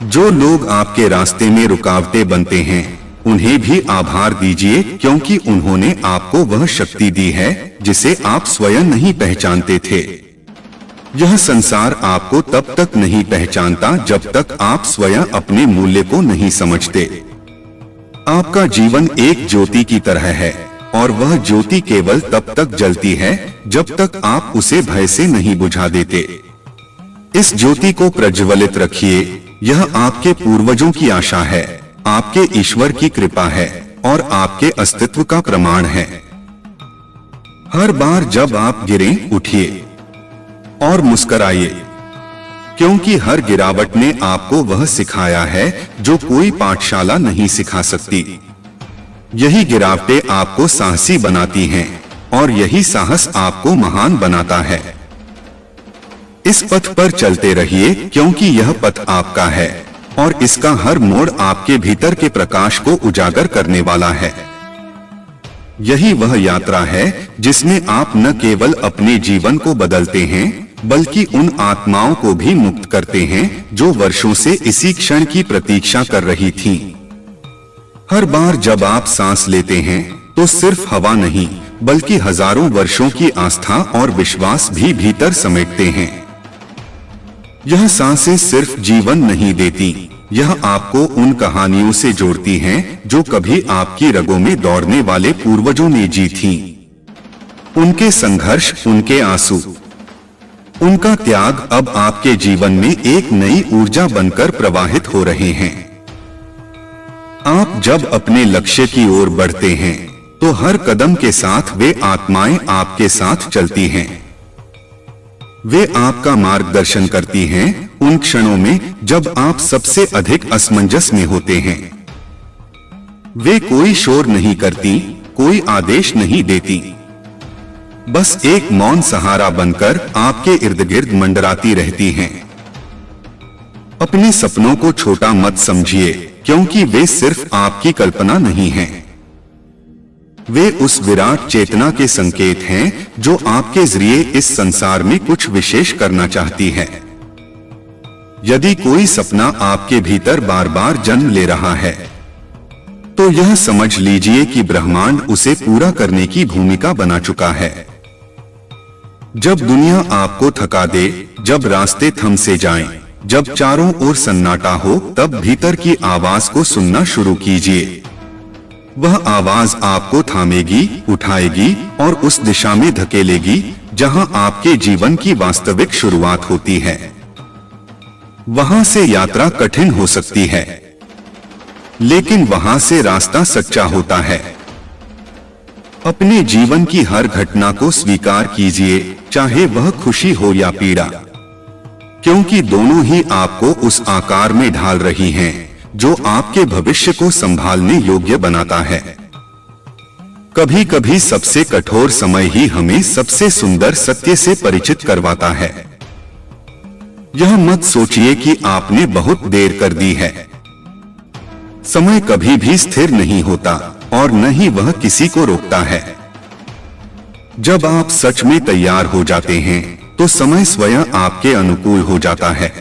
जो लोग आपके रास्ते में रुकावटें बनते हैं उन्हें भी आभार दीजिए, क्योंकि उन्होंने आपको वह शक्ति दी है जिसे आप स्वयं नहीं पहचानते थे। यह संसार आपको तब तक नहीं पहचानता जब तक आप स्वयं अपने मूल्य को नहीं समझते। आपका जीवन एक ज्योति की तरह है और वह ज्योति केवल तब तक जलती है जब तक आप उसे भय से नहीं बुझा देते। इस ज्योति को प्रज्वलित रखिए। यह आपके पूर्वजों की आशा है, आपके ईश्वर की कृपा है और आपके अस्तित्व का प्रमाण है। हर बार जब आप गिरें, उठिए और मुस्कुराइए, क्योंकि हर गिरावट ने आपको वह सिखाया है जो कोई पाठशाला नहीं सिखा सकती। यही गिरावटें आपको साहसी बनाती हैं और यही साहस आपको महान बनाता है। इस पथ पर चलते रहिए, क्योंकि यह पथ आपका है और इसका हर मोड़ आपके भीतर के प्रकाश को उजागर करने वाला है। यही वह यात्रा है जिसमें आप न केवल अपने जीवन को बदलते हैं, बल्कि उन आत्माओं को भी मुक्त करते हैं जो वर्षों से इसी क्षण की प्रतीक्षा कर रही थीं। हर बार जब आप सांस लेते हैं तो सिर्फ हवा नहीं, बल्कि हजारों वर्षों की आस्था और विश्वास भी भीतर समेटते हैं। यह सांसें सिर्फ जीवन नहीं देती, यह आपको उन कहानियों से जोड़ती हैं जो कभी आपकी रगों में दौड़ने वाले पूर्वजों ने जी थीं। उनके संघर्ष, उनके आंसू, उनका त्याग अब आपके जीवन में एक नई ऊर्जा बनकर प्रवाहित हो रहे हैं। आप जब अपने लक्ष्य की ओर बढ़ते हैं तो हर कदम के साथ वे आत्माएं आपके साथ चलती हैं। वे आपका मार्गदर्शन करती हैं उन क्षणों में जब आप सबसे अधिक असमंजस में होते हैं। वे कोई शोर नहीं करती, कोई आदेश नहीं देती, बस एक मौन सहारा बनकर आपके इर्द गिर्द मंडराती रहती हैं। अपने सपनों को छोटा मत समझिए, क्योंकि वे सिर्फ आपकी कल्पना नहीं हैं। वे उस विराट चेतना के संकेत हैं जो आपके जरिए इस संसार में कुछ विशेष करना चाहती है। यदि कोई सपना आपके भीतर बार बार जन्म ले रहा है, तो यह समझ लीजिए कि ब्रह्मांड उसे पूरा करने की भूमिका बना चुका है। जब दुनिया आपको थका दे, जब रास्ते थम से जाएं, जब चारों ओर सन्नाटा हो, तब भीतर की आवाज को सुनना शुरू कीजिए। वह आवाज आपको थामेगी, उठाएगी और उस दिशा में धकेलेगी जहां आपके जीवन की वास्तविक शुरुआत होती है। वहां से यात्रा कठिन हो सकती है, लेकिन वहां से रास्ता सच्चा होता है। अपने जीवन की हर घटना को स्वीकार कीजिए, चाहे वह खुशी हो या पीड़ा, क्योंकि दोनों ही आपको उस आकार में ढाल रही हैं जो आपके भविष्य को संभालने योग्य बनाता है। कभी कभी सबसे कठोर समय ही हमें सबसे सुंदर सत्य से परिचित करवाता है। यह मत सोचिए कि आपने बहुत देर कर दी है। समय कभी भी स्थिर नहीं होता और न ही वह किसी को रोकता है। जब आप सच में तैयार हो जाते हैं तो समय स्वयं आपके अनुकूल हो जाता है।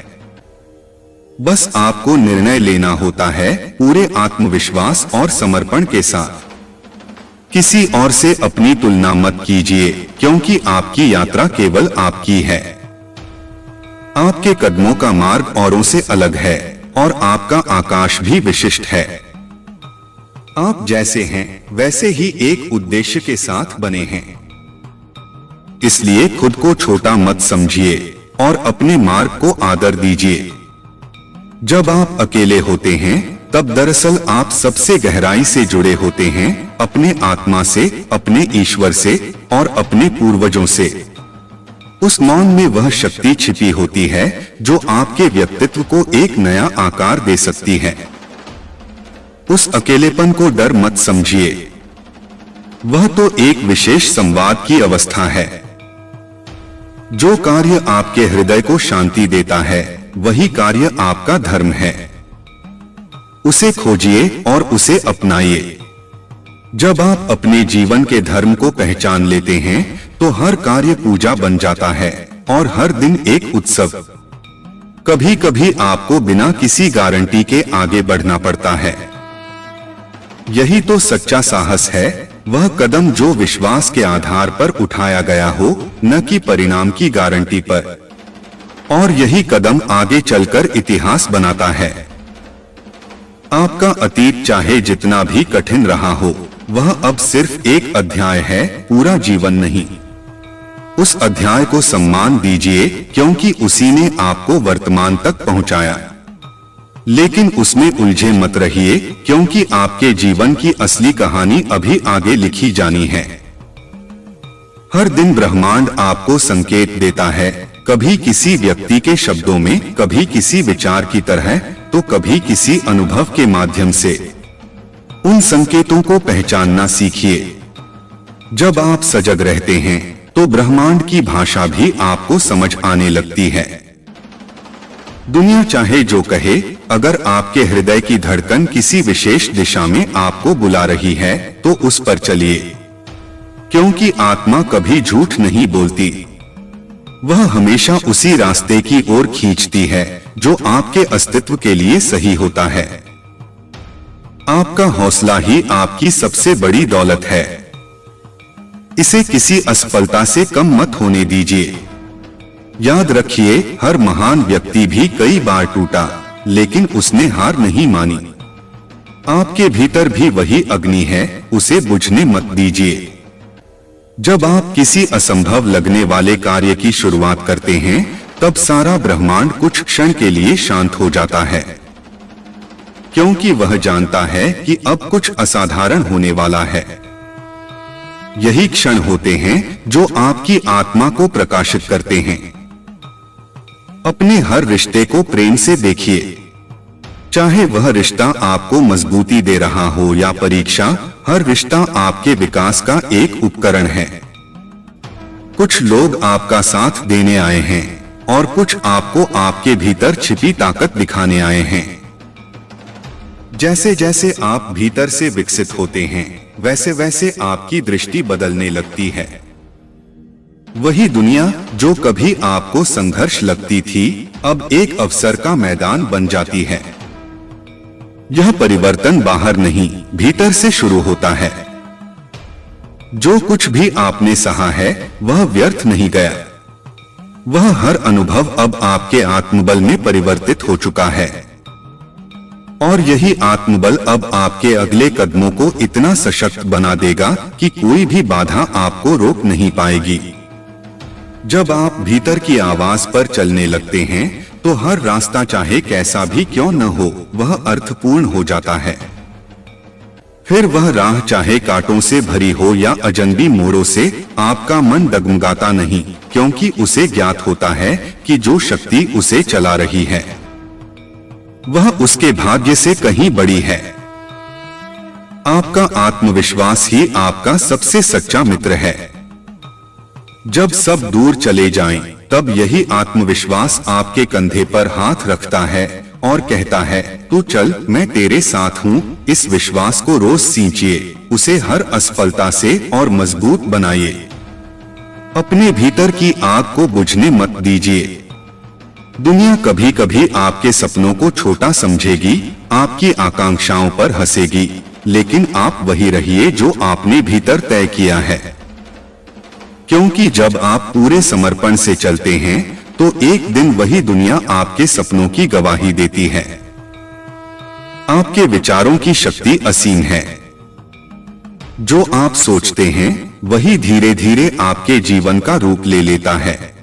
बस आपको निर्णय लेना होता है, पूरे आत्मविश्वास और समर्पण के साथ। किसी और से अपनी तुलना मत कीजिए, क्योंकि आपकी यात्रा केवल आपकी है। आपके कदमों का मार्ग औरों से अलग है और आपका आकाश भी विशिष्ट है। आप जैसे हैं वैसे ही एक उद्देश्य के साथ बने हैं। इसलिए खुद को छोटा मत समझिए और अपने मार्ग को आदर दीजिए। जब आप अकेले होते हैं तब दरअसल आप सबसे गहराई से जुड़े होते हैं, अपने आत्मा से, अपने ईश्वर से और अपने पूर्वजों से। उस मौन में वह शक्ति छिपी होती है जो आपके व्यक्तित्व को एक नया आकार दे सकती है। उस अकेलेपन को डर मत समझिए, वह तो एक विशेष संवाद की अवस्था है। जो कार्य आपके हृदय को शांति देता है वही कार्य आपका धर्म है। उसे खोजिए और उसे अपनाइए। जब आप अपने जीवन के धर्म को पहचान लेते हैं तो हर कार्य पूजा बन जाता है और हर दिन एक उत्सव। कभी कभी आपको बिना किसी गारंटी के आगे बढ़ना पड़ता है। यही तो सच्चा साहस है, वह कदम जो विश्वास के आधार पर उठाया गया हो, न कि परिणाम की गारंटी पर। और यही कदम आगे चलकर इतिहास बनाता है। आपका अतीत चाहे जितना भी कठिन रहा हो, वह अब सिर्फ एक अध्याय है, पूरा जीवन नहीं। उस अध्याय को सम्मान दीजिए, क्योंकि उसी ने आपको वर्तमान तक पहुंचाया। लेकिन उसमें उलझे मत रहिए, क्योंकि आपके जीवन की असली कहानी अभी आगे लिखी जानी है। हर दिन ब्रह्मांड आपको संकेत देता है, कभी किसी व्यक्ति के शब्दों में, कभी किसी विचार की तरह, तो कभी किसी अनुभव के माध्यम से। उन संकेतों को पहचानना सीखिए। जब आप सजग रहते हैं, तो ब्रह्मांड की भाषा भी आपको समझ आने लगती है। दुनिया चाहे जो कहे, अगर आपके हृदय की धड़कन किसी विशेष दिशा में आपको बुला रही है, तो उस पर चलिए, क्योंकि आत्मा कभी झूठ नहीं बोलती। वह हमेशा उसी रास्ते की ओर खींचती है जो आपके अस्तित्व के लिए सही होता है। आपका हौसला ही आपकी सबसे बड़ी दौलत है। इसे किसी असफलता से कम मत होने दीजिए। याद रखिए, हर महान व्यक्ति भी कई बार टूटा, लेकिन उसने हार नहीं मानी। आपके भीतर भी वही अग्नि है, उसे बुझने मत दीजिए। जब आप किसी असंभव लगने वाले कार्य की शुरुआत करते हैं, तब सारा ब्रह्मांड कुछ क्षण के लिए शांत हो जाता है, क्योंकि वह जानता है कि अब कुछ असाधारण होने वाला है। यही क्षण होते हैं जो आपकी आत्मा को प्रकाशित करते हैं। अपने हर रिश्ते को प्रेम से देखिए, चाहे वह रिश्ता आपको मजबूती दे रहा हो या परीक्षा, हर रिश्ता आपके विकास का एक उपकरण है। कुछ लोग आपका साथ देने आए हैं और कुछ आपको आपके भीतर छिपी ताकत दिखाने आए हैं। जैसे जैसे आप भीतर से विकसित होते हैं, वैसे वैसे आपकी दृष्टि बदलने लगती है। वही दुनिया जो कभी आपको संघर्ष लगती थी, अब एक अवसर का मैदान बन जाती है। यह परिवर्तन बाहर नहीं, भीतर से शुरू होता है। जो कुछ भी आपने सहा है, वह व्यर्थ नहीं गया। वह हर अनुभव अब आपके आत्मबल में परिवर्तित हो चुका है। और यही आत्मबल अब आपके अगले कदमों को इतना सशक्त बना देगा कि कोई भी बाधा आपको रोक नहीं पाएगी। जब आप भीतर की आवाज पर चलने लगते हैं, तो हर रास्ता चाहे कैसा भी क्यों न हो, वह अर्थपूर्ण हो जाता है। फिर वह राह चाहे कांटों से भरी हो या अजनबी मोड़ों से, आपका मन डगमगाता नहीं, क्योंकि उसे ज्ञात होता है कि जो शक्ति उसे चला रही है, वह उसके भाग्य से कहीं बड़ी है। आपका आत्मविश्वास ही आपका सबसे सच्चा मित्र है। जब सब दूर चले जाएं, तब यही आत्मविश्वास आपके कंधे पर हाथ रखता है और कहता है, तू चल, मैं तेरे साथ हूँ। इस विश्वास को रोज सींचिए, उसे हर असफलता से और मजबूत बनाइए। अपने भीतर की आग को बुझने मत दीजिए। दुनिया कभी कभी आपके सपनों को छोटा समझेगी, आपकी आकांक्षाओं पर हंसेगी, लेकिन आप वही रहिए जो आपने भीतर तय किया है। क्योंकि जब आप पूरे समर्पण से चलते हैं, तो एक दिन वही दुनिया आपके सपनों की गवाही देती है। आपके विचारों की शक्ति असीम है। जो आप सोचते हैं, वही धीरे धीरे आपके जीवन का रूप ले लेता है।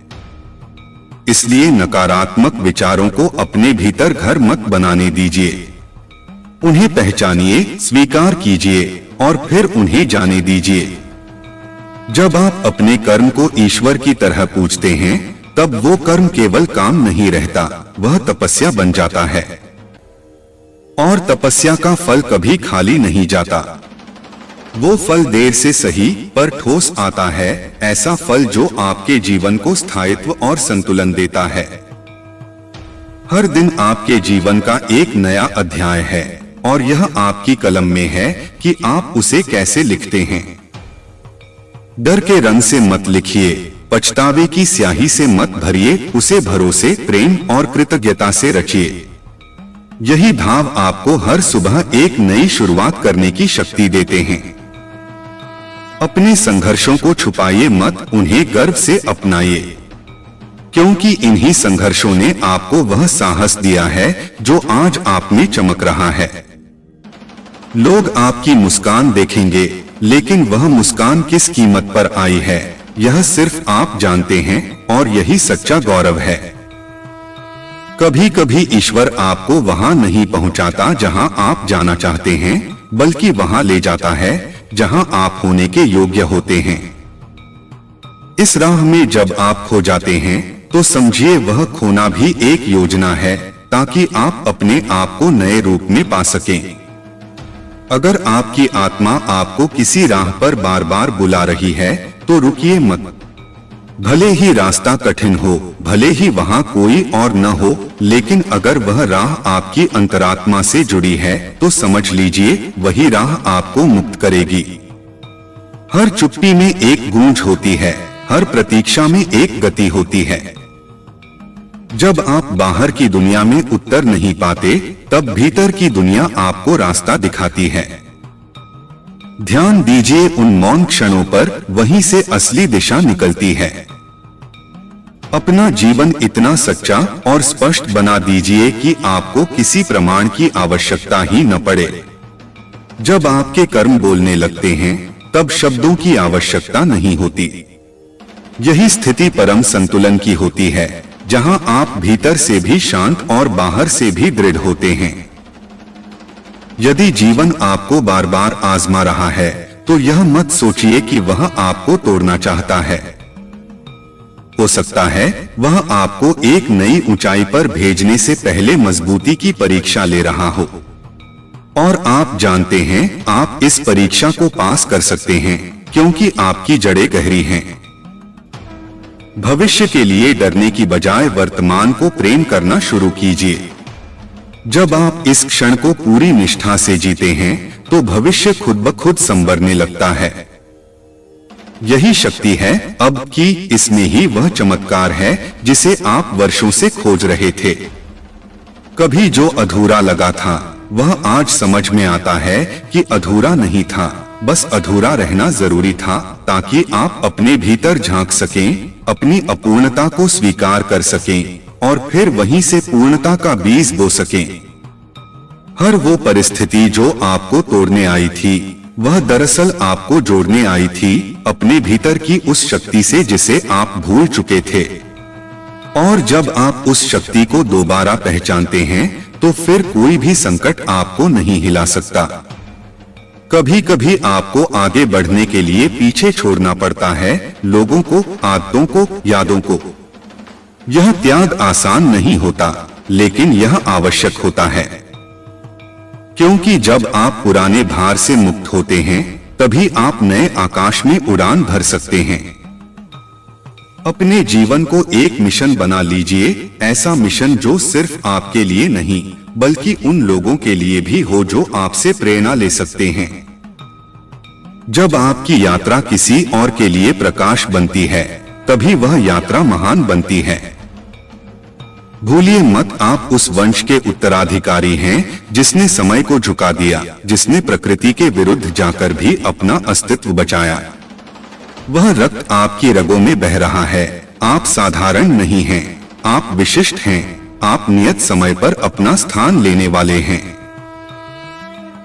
इसलिए नकारात्मक विचारों को अपने भीतर घर मत बनाने दीजिए। उन्हें पहचानिए, स्वीकार कीजिए और फिर उन्हें जाने दीजिए। जब आप अपने कर्म को ईश्वर की तरह पूजते हैं, तब वो कर्म केवल काम नहीं रहता, वह तपस्या बन जाता है। और तपस्या का फल कभी खाली नहीं जाता। वो फल देर से सही पर ठोस आता है, ऐसा फल जो आपके जीवन को स्थायित्व और संतुलन देता है। हर दिन आपके जीवन का एक नया अध्याय है, और यह आपकी कलम में है कि आप उसे कैसे लिखते हैं। डर के रंग से मत लिखिए, पछतावे की स्याही से मत भरिए, उसे भरोसे, प्रेम और कृतज्ञता से रचिए। यही भाव आपको हर सुबह एक नई शुरुआत करने की शक्ति देते हैं। अपने संघर्षों को छुपाइए मत, उन्हें गर्व से अपनाइए। क्योंकि इन्हीं संघर्षों ने आपको वह साहस दिया है जो आज आप में चमक रहा है। लोग आपकी मुस्कान देखेंगे, लेकिन वह मुस्कान किस कीमत पर आई है, यह सिर्फ आप जानते हैं, और यही सच्चा गौरव है। कभी कभी ईश्वर आपको वहां नहीं पहुंचाता जहां आप जाना चाहते हैं, बल्कि वहां ले जाता है जहां आप होने के योग्य होते हैं। इस राह में जब आप खो जाते हैं तो समझिए वह खोना भी एक योजना है, ताकि आप अपने आप को नए रूप में पा सकें। अगर आपकी आत्मा आपको किसी राह पर बार बार बुला रही है तो रुकिए मत। भले ही रास्ता कठिन हो, भले ही वहां कोई और न हो, लेकिन अगर वह राह आपकी अंतरात्मा से जुड़ी है तो समझ लीजिए वही राह आपको मुक्त करेगी। हर चुप्पी में एक गूंज होती है, हर प्रतीक्षा में एक गति होती है। जब आप बाहर की दुनिया में उत्तर नहीं पाते, तब भीतर की दुनिया आपको रास्ता दिखाती है। ध्यान दीजिए उन मौन क्षणों पर, वहीं से असली दिशा निकलती है। अपना जीवन इतना सच्चा और स्पष्ट बना दीजिए कि आपको किसी प्रमाण की आवश्यकता ही न पड़े। जब आपके कर्म बोलने लगते हैं, तब शब्दों की आवश्यकता नहीं होती। यही स्थिति परम संतुलन की होती है, जहां आप भीतर से भी शांत और बाहर से भी दृढ़ होते हैं। यदि जीवन आपको बार बार आजमा रहा है, तो यह मत सोचिए कि वह आपको तोड़ना चाहता है। हो सकता है वह आपको एक नई ऊंचाई पर भेजने से पहले मजबूती की परीक्षा ले रहा हो। और आप जानते हैं आप इस परीक्षा को पास कर सकते हैं, क्योंकि आपकी जड़ें गहरी हैं। भविष्य के लिए डरने की बजाय वर्तमान को प्रेम करना शुरू कीजिए। जब आप इस क्षण को पूरी निष्ठा से जीते हैं, तो भविष्य खुद ब खुद संवरने लगता है। यही शक्ति है अब की, इसमें ही वह चमत्कार है जिसे आप वर्षों से खोज रहे थे। कभी जो अधूरा लगा था, वह आज समझ में आता है कि अधूरा नहीं था, बस अधूरा रहना जरूरी था, ताकि आप अपने भीतर झांक सकें, अपनी अपूर्णता को स्वीकार कर सकें, और फिर वहीं से पूर्णता का बीज बो सकें। हर वो परिस्थिति जो आपको तोड़ने आई थी, वह दरअसल आपको जोड़ने आई थी अपने भीतर की उस शक्ति से जिसे आप भूल चुके थे। और जब आप उस शक्ति को दोबारा पहचानते हैं, तो फिर कोई भी संकट आपको नहीं हिला सकता। कभी कभी आपको आगे बढ़ने के लिए पीछे छोड़ना पड़ता है, लोगों को, आदतों को, यादों को। यह त्याग आसान नहीं होता, लेकिन यह आवश्यक होता है। क्योंकि जब आप पुराने भार से मुक्त होते हैं, तभी आप नए आकाश में उड़ान भर सकते हैं। अपने जीवन को एक मिशन बना लीजिए, ऐसा मिशन जो सिर्फ आपके लिए नहीं, बल्कि उन लोगों के लिए भी हो जो आपसे प्रेरणा ले सकते हैं। जब आपकी यात्रा किसी और के लिए प्रकाश बनती है, तभी वह यात्रा महान बनती है। भूलिए मत, आप उस वंश के उत्तराधिकारी हैं जिसने समय को झुका दिया, जिसने प्रकृति के विरुद्ध जाकर भी अपना अस्तित्व बचाया। वह रक्त आपकी रगों में बह रहा है। आप साधारण नहीं हैं, आप विशिष्ट हैं। आप नियत समय पर अपना स्थान लेने वाले हैं।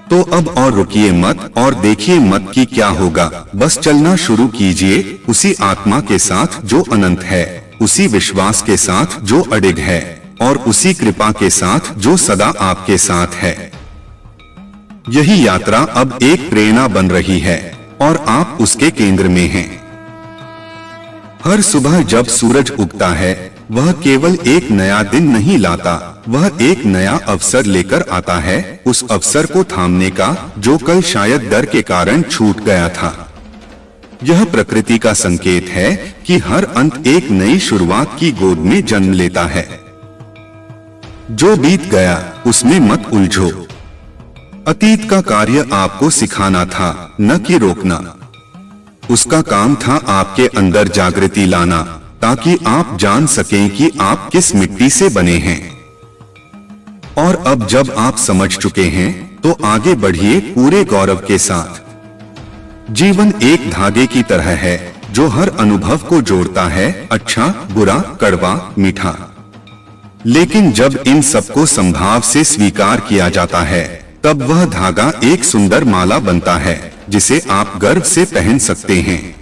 तो अब और रुकिए मत और देखिए मत कि क्या होगा। बस चलना शुरू कीजिए, उसी आत्मा के साथ जो अनंत है, उसी विश्वास के साथ जो अडिग है, और उसी कृपा के साथ जो सदा आपके साथ है। यही यात्रा अब एक प्रेरणा बन रही है, और आप उसके केंद्र में हैं। हर सुबह जब सूरज उगता है, वह केवल एक नया दिन नहीं लाता, वह एक नया अवसर लेकर आता है, उस अवसर को थामने का जो कल शायद डर के कारण छूट गया था। यह प्रकृति का संकेत है कि हर अंत एक नई शुरुआत की गोद में जन्म लेता है। जो बीत गया उसमें मत उलझो। अतीत का कार्य आपको सिखाना था, न कि रोकना। उसका काम था आपके अंदर जागृति लाना, ताकि आप जान सकें कि आप किस मिट्टी से बने हैं। और अब जब आप समझ चुके हैं, तो आगे बढ़िए पूरे गौरव के साथ। जीवन एक धागे की तरह है, जो हर अनुभव को जोड़ता है, अच्छा, बुरा, कड़वा, मीठा। लेकिन जब इन सबको संभाव से स्वीकार किया जाता है, तब वह धागा एक सुंदर माला बनता है, जिसे आप गर्व से पहन सकते हैं।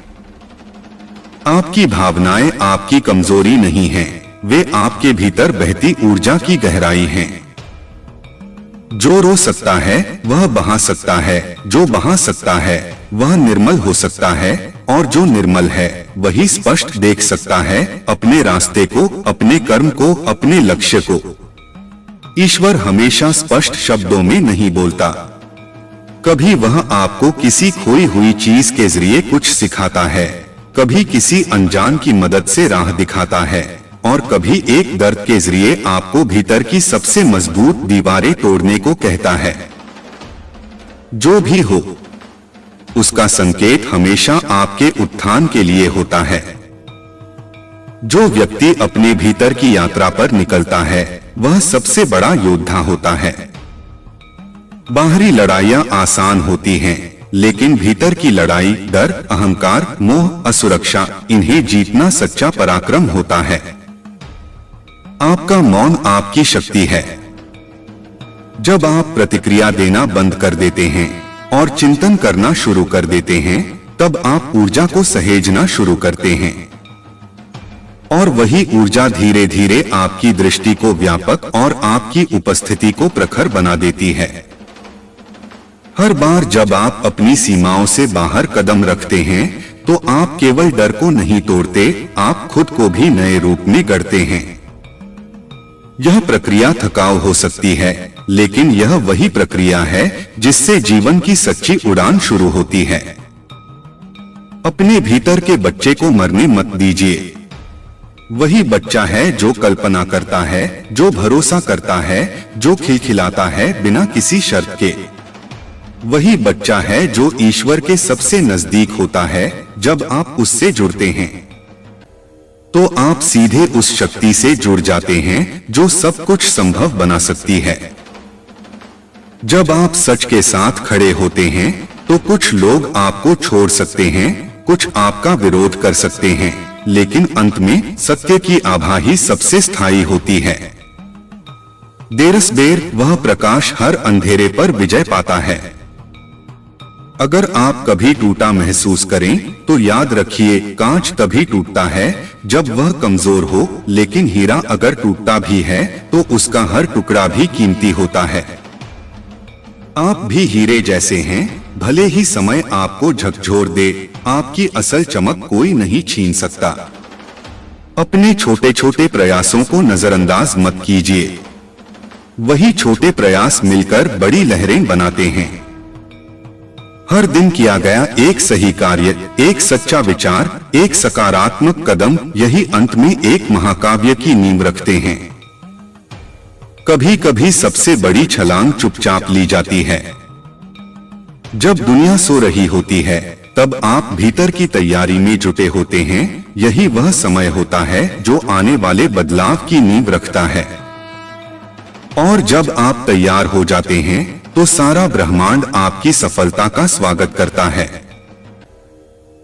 आपकी भावनाएं आपकी कमजोरी नहीं हैं, वे आपके भीतर बहती ऊर्जा की गहराई हैं। जो रो सकता है वह बहा सकता है, जो बहा सकता है वह निर्मल हो सकता है, और जो निर्मल है वही स्पष्ट देख सकता है अपने रास्ते को, अपने कर्म को, अपने लक्ष्य को। ईश्वर हमेशा स्पष्ट शब्दों में नहीं बोलता। कभी वह आपको किसी खोई हुई चीज के जरिए कुछ सिखाता है, कभी किसी अनजान की मदद से राह दिखाता है, और कभी एक दर्द के जरिए आपको भीतर की सबसे मजबूत दीवारें तोड़ने को कहता है। जो भी हो, उसका संकेत हमेशा आपके उत्थान के लिए होता है। जो व्यक्ति अपने भीतर की यात्रा पर निकलता है वह सबसे बड़ा योद्धा होता है। बाहरी लड़ाइयां आसान होती हैं, लेकिन भीतर की लड़ाई, डर, अहंकार, मोह, असुरक्षा, इन्हें जीतना सच्चा पराक्रम होता है। आपका मौन आपकी शक्ति है। जब आप प्रतिक्रिया देना बंद कर देते हैं और चिंतन करना शुरू कर देते हैं, तब आप ऊर्जा को सहेजना शुरू करते हैं, और वही ऊर्जा धीरे धीरे आपकी दृष्टि को व्यापक और आपकी उपस्थिति को प्रखर बना देती है। हर बार जब आप अपनी सीमाओं से बाहर कदम रखते हैं, तो आप केवल डर को नहीं तोड़ते, आप खुद को भी नए रूप में गढ़ते हैं। यह प्रक्रिया थकाऊ हो सकती है, लेकिन यह वही प्रक्रिया है जिससे जीवन की सच्ची उड़ान शुरू होती है। अपने भीतर के बच्चे को मरने मत दीजिए। वही बच्चा है जो कल्पना करता है, जो भरोसा करता है, जो खिलखिलाता है बिना किसी शर्त के। वही बच्चा है जो ईश्वर के सबसे नजदीक होता है। जब आप उससे जुड़ते हैं तो आप सीधे उस शक्ति से जुड़ जाते हैं जो सब कुछ संभव बना सकती है। जब आप सच के साथ खड़े होते हैं तो कुछ लोग आपको छोड़ सकते हैं, कुछ आपका विरोध कर सकते हैं, लेकिन अंत में सत्य की आभा ही सबसे स्थायी होती है। देरस बेर वह प्रकाश हर अंधेरे पर विजय पाता है। अगर आप कभी टूटा महसूस करें तो याद रखिए, कांच तभी टूटता है जब वह कमजोर हो, लेकिन हीरा अगर टूटता भी है तो उसका हर टुकड़ा भी कीमती होता है। आप भी हीरे जैसे हैं, भले ही समय आपको झकझोर दे, आपकी असल चमक कोई नहीं छीन सकता। अपने छोटे छोटे प्रयासों को नजरअंदाज मत कीजिए। वही छोटे प्रयास मिलकर बड़ी लहरें बनाते हैं। हर दिन किया गया एक सही कार्य, एक सच्चा विचार, एक सकारात्मक कदम, यही अंत में एक महाकाव्य की नींव रखते हैं। कभी कभी सबसे बड़ी छलांग चुपचाप ली जाती है। जब दुनिया सो रही होती है, तब आप भीतर की तैयारी में जुटे होते हैं। यही वह समय होता है जो आने वाले बदलाव की नींव रखता है। और जब आप तैयार हो जाते हैं तो सारा ब्रह्मांड आपकी सफलता का स्वागत करता है।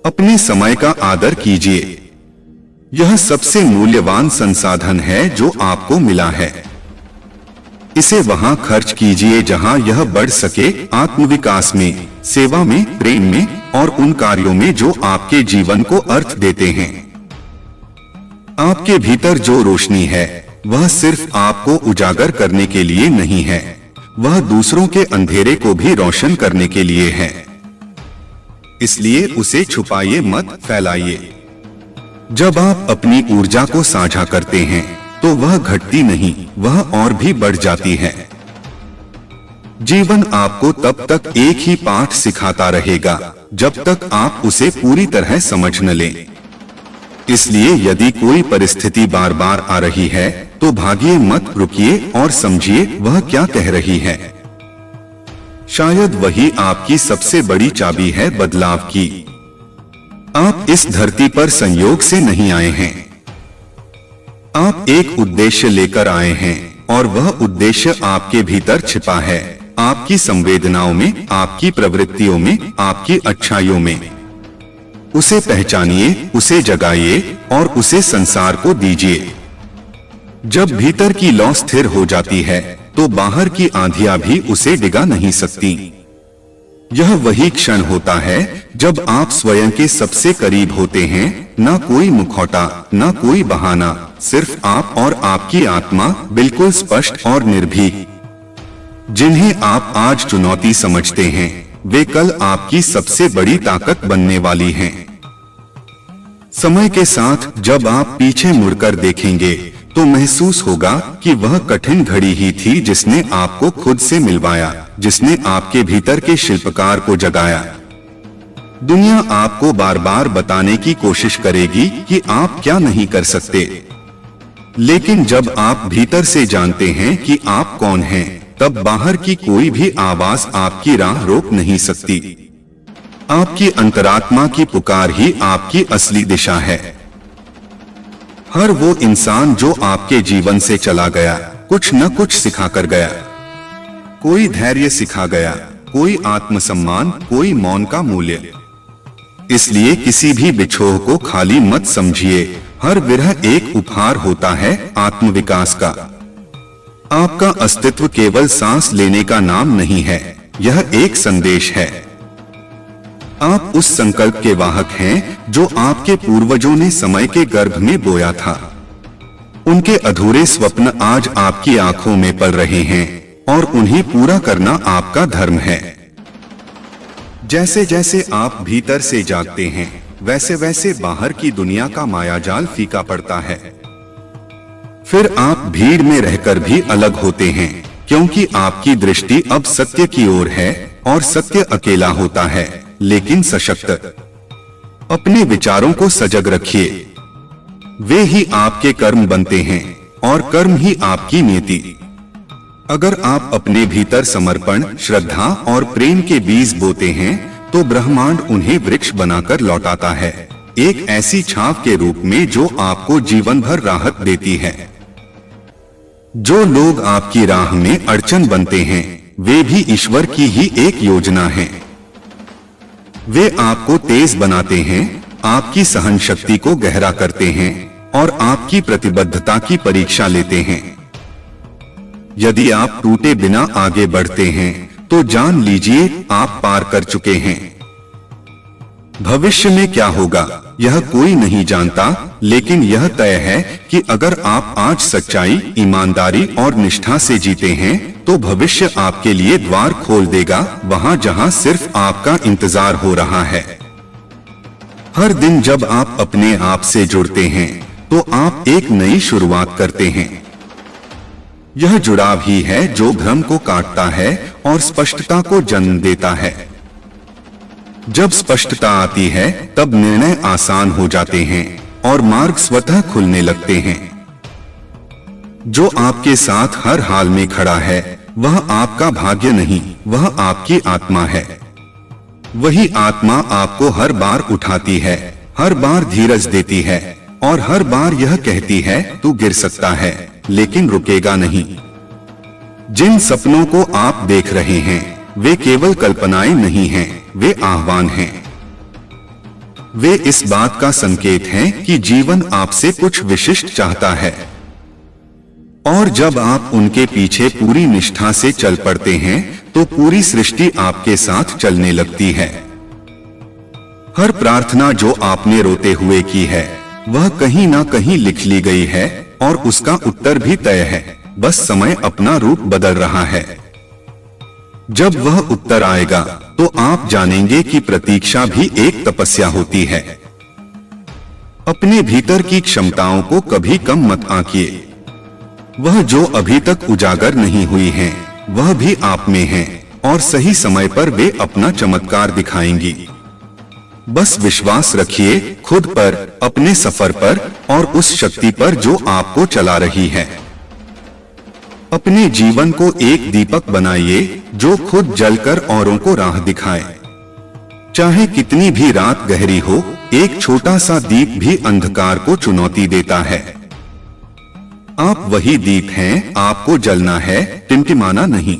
अपने समय का आदर कीजिए। यह सबसे मूल्यवान संसाधन है जो आपको मिला है। इसे वहां खर्च कीजिए जहां यह बढ़ सके, आत्मविकास में, सेवा में, प्रेम में और उन कार्यों में जो आपके जीवन को अर्थ देते हैं। आपके भीतर जो रोशनी है वह सिर्फ आपको उजागर करने के लिए नहीं है, वह दूसरों के अंधेरे को भी रोशन करने के लिए है। इसलिए उसे छुपाइए मत, फैलाइए। जब आप अपनी ऊर्जा को साझा करते हैं तो वह घटती नहीं, वह और भी बढ़ जाती है। जीवन आपको तब तक एक ही पाठ सिखाता रहेगा जब तक आप उसे पूरी तरह समझ न लें। इसलिए यदि कोई परिस्थिति बार बार आ रही है तो भागिए मत, रुकिए और समझिए वह क्या कह रही है। शायद वही आपकी सबसे बड़ी चाबी है बदलाव की। आप इस धरती पर संयोग से नहीं आए हैं। आप एक उद्देश्य लेकर आए हैं और वह उद्देश्य आपके भीतर छिपा है, आपकी संवेदनाओं में, आपकी प्रवृत्तियों में, आपकी अच्छाइयों में। उसे पहचानिए, उसे जगाइए और उसे संसार को दीजिए। जब भीतर की लौ स्थिर हो जाती है तो बाहर की आंधियां भी उसे डिगा नहीं सकती। यह वही क्षण होता है जब आप स्वयं के सबसे करीब होते हैं। ना कोई मुखौटा, ना कोई बहाना, सिर्फ आप और आपकी आत्मा, बिल्कुल स्पष्ट और निर्भीक। जिन्हें आप आज चुनौती समझते हैं वे कल आपकी सबसे बड़ी ताकत बनने वाली हैं। समय के साथ जब आप पीछे मुड़कर देखेंगे तो महसूस होगा कि वह कठिन घड़ी ही थी जिसने आपको खुद से मिलवाया, जिसने आपके भीतर के शिल्पकार को जगाया। दुनिया आपको बार बार बताने की कोशिश करेगी कि आप क्या नहीं कर सकते, लेकिन जब आप भीतर से जानते हैं कि आप कौन हैं, तब बाहर की कोई भी आवाज आपकी राह रोक नहीं सकती। आपकी अंतरात्मा की पुकार ही आपकी असली दिशा है। हर वो इंसान जो आपके जीवन से चला गया, कुछ न कुछ सिखा कर गया। कोई धैर्य सिखा गया, कोई आत्मसम्मान, कोई मौन का मूल्य। इसलिए किसी भी बिछोह को खाली मत समझिए। हर विरह एक उपहार होता है आत्मविकास का। आपका अस्तित्व केवल सांस लेने का नाम नहीं है, यह एक संदेश है। आप उस संकल्प के वाहक हैं जो आपके पूर्वजों ने समय के गर्भ में बोया था। उनके अधूरे स्वप्न आज आपकी आंखों में पल रहे हैं और उन्हें पूरा करना आपका धर्म है। जैसे जैसे आप भीतर से जागते हैं, वैसे वैसे बाहर की दुनिया का मायाजाल फीका पड़ता है। फिर आप भीड़ में रहकर भी अलग होते हैं, क्योंकि आपकी दृष्टि अब सत्य की ओर है और सत्य अकेला होता है लेकिन सशक्त। अपने विचारों को सजग रखिए, वे ही आपके कर्म बनते हैं और कर्म ही आपकी नीति। अगर आप अपने भीतर समर्पण, श्रद्धा और प्रेम के बीज बोते हैं तो ब्रह्मांड उन्हें वृक्ष बनाकर लौटाता है, एक ऐसी छाप के रूप में जो आपको जीवन भर राहत देती है। जो लोग आपकी राह में अड़चन बनते हैं वे भी ईश्वर की ही एक योजना है। वे आपको तेज बनाते हैं, आपकी सहन शक्ति को गहरा करते हैं और आपकी प्रतिबद्धता की परीक्षा लेते हैं। यदि आप टूटे बिना आगे बढ़ते हैं तो जान लीजिए आप पार कर चुके हैं। भविष्य में क्या होगा यह कोई नहीं जानता, लेकिन यह तय है कि अगर आप आज सच्चाई, ईमानदारी और निष्ठा से जीते हैं तो भविष्य आपके लिए द्वार खोल देगा, वहां जहां सिर्फ आपका इंतजार हो रहा है। हर दिन जब आप अपने आप से जुड़ते हैं तो आप एक नई शुरुआत करते हैं। यह जुड़ाव ही है जो भ्रम को काटता है और स्पष्टता को जन्म देता है। जब स्पष्टता आती है तब निर्णय आसान हो जाते हैं और मार्ग स्वतः खुलने लगते हैं। जो आपके साथ हर हाल में खड़ा है वह आपका भाग्य नहीं, वह आपकी आत्मा है। वही आत्मा आपको हर बार उठाती है, हर बार धीरज देती है और हर बार यह कहती है तू गिर सकता है लेकिन रुकेगा नहीं। जिन सपनों को आप देख रहे हैं वे केवल कल्पनाएं नहीं हैं, वे आह्वान हैं। वे इस बात का संकेत हैं कि जीवन आपसे कुछ विशिष्ट चाहता है। और जब आप उनके पीछे पूरी निष्ठा से चल पड़ते हैं तो पूरी सृष्टि आपके साथ चलने लगती है। हर प्रार्थना जो आपने रोते हुए की है वह कहीं ना कहीं लिख ली गई है और उसका उत्तर भी तय है, बस समय अपना रूप बदल रहा है। जब वह उत्तर आएगा तो आप जानेंगे कि प्रतीक्षा भी एक तपस्या होती है। अपने भीतर की क्षमताओं को कभी कम मत आंकिए। वह जो अभी तक उजागर नहीं हुई हैं, वह भी आप में हैं और सही समय पर वे अपना चमत्कार दिखाएंगी। बस विश्वास रखिए खुद पर, अपने सफर पर और उस शक्ति पर जो आपको चला रही है। अपने जीवन को एक दीपक बनाइए जो खुद जलकर औरों को राह दिखाए। चाहे कितनी भी रात गहरी हो, एक छोटा सा दीप भी अंधकार को चुनौती देता है। आप वही दीप हैं, आपको जलना है, टिमटिमाना नहीं।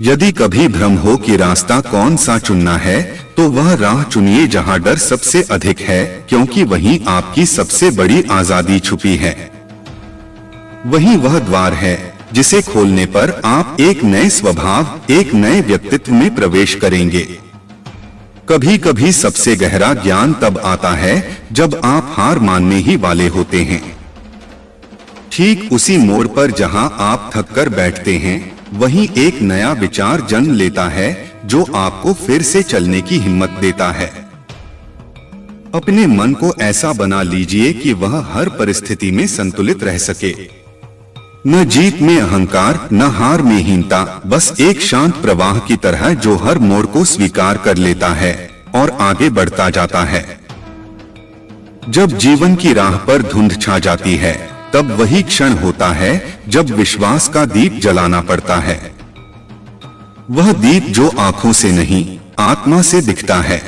यदि कभी भ्रम हो कि रास्ता कौन सा चुनना है तो वह राह चुनिए जहां डर सबसे अधिक है, क्योंकि वहीं आपकी सबसे बड़ी आजादी छुपी है। वही वह द्वार है जिसे खोलने पर आप एक नए स्वभाव, एक नए व्यक्तित्व में प्रवेश करेंगे। कभी कभी सबसे गहरा ज्ञान तब आता है जब आप हार मानने ही वाले होते हैं। ठीक उसी मोड़ पर जहां आप थक कर बैठते हैं, वहीं एक नया विचार जन्म लेता है जो आपको फिर से चलने की हिम्मत देता है। अपने मन को ऐसा बना लीजिए कि वह हर परिस्थिति में संतुलित रह सके। न जीत में अहंकार, न हार में हीनता, बस एक शांत प्रवाह की तरह जो हर मोड़ को स्वीकार कर लेता है और आगे बढ़ता जाता है। जब जीवन की राह पर धुंध छा जाती है, तब वही क्षण होता है जब विश्वास का दीप जलाना पड़ता है। वह दीप जो आंखों से नहीं, आत्मा से दिखता है।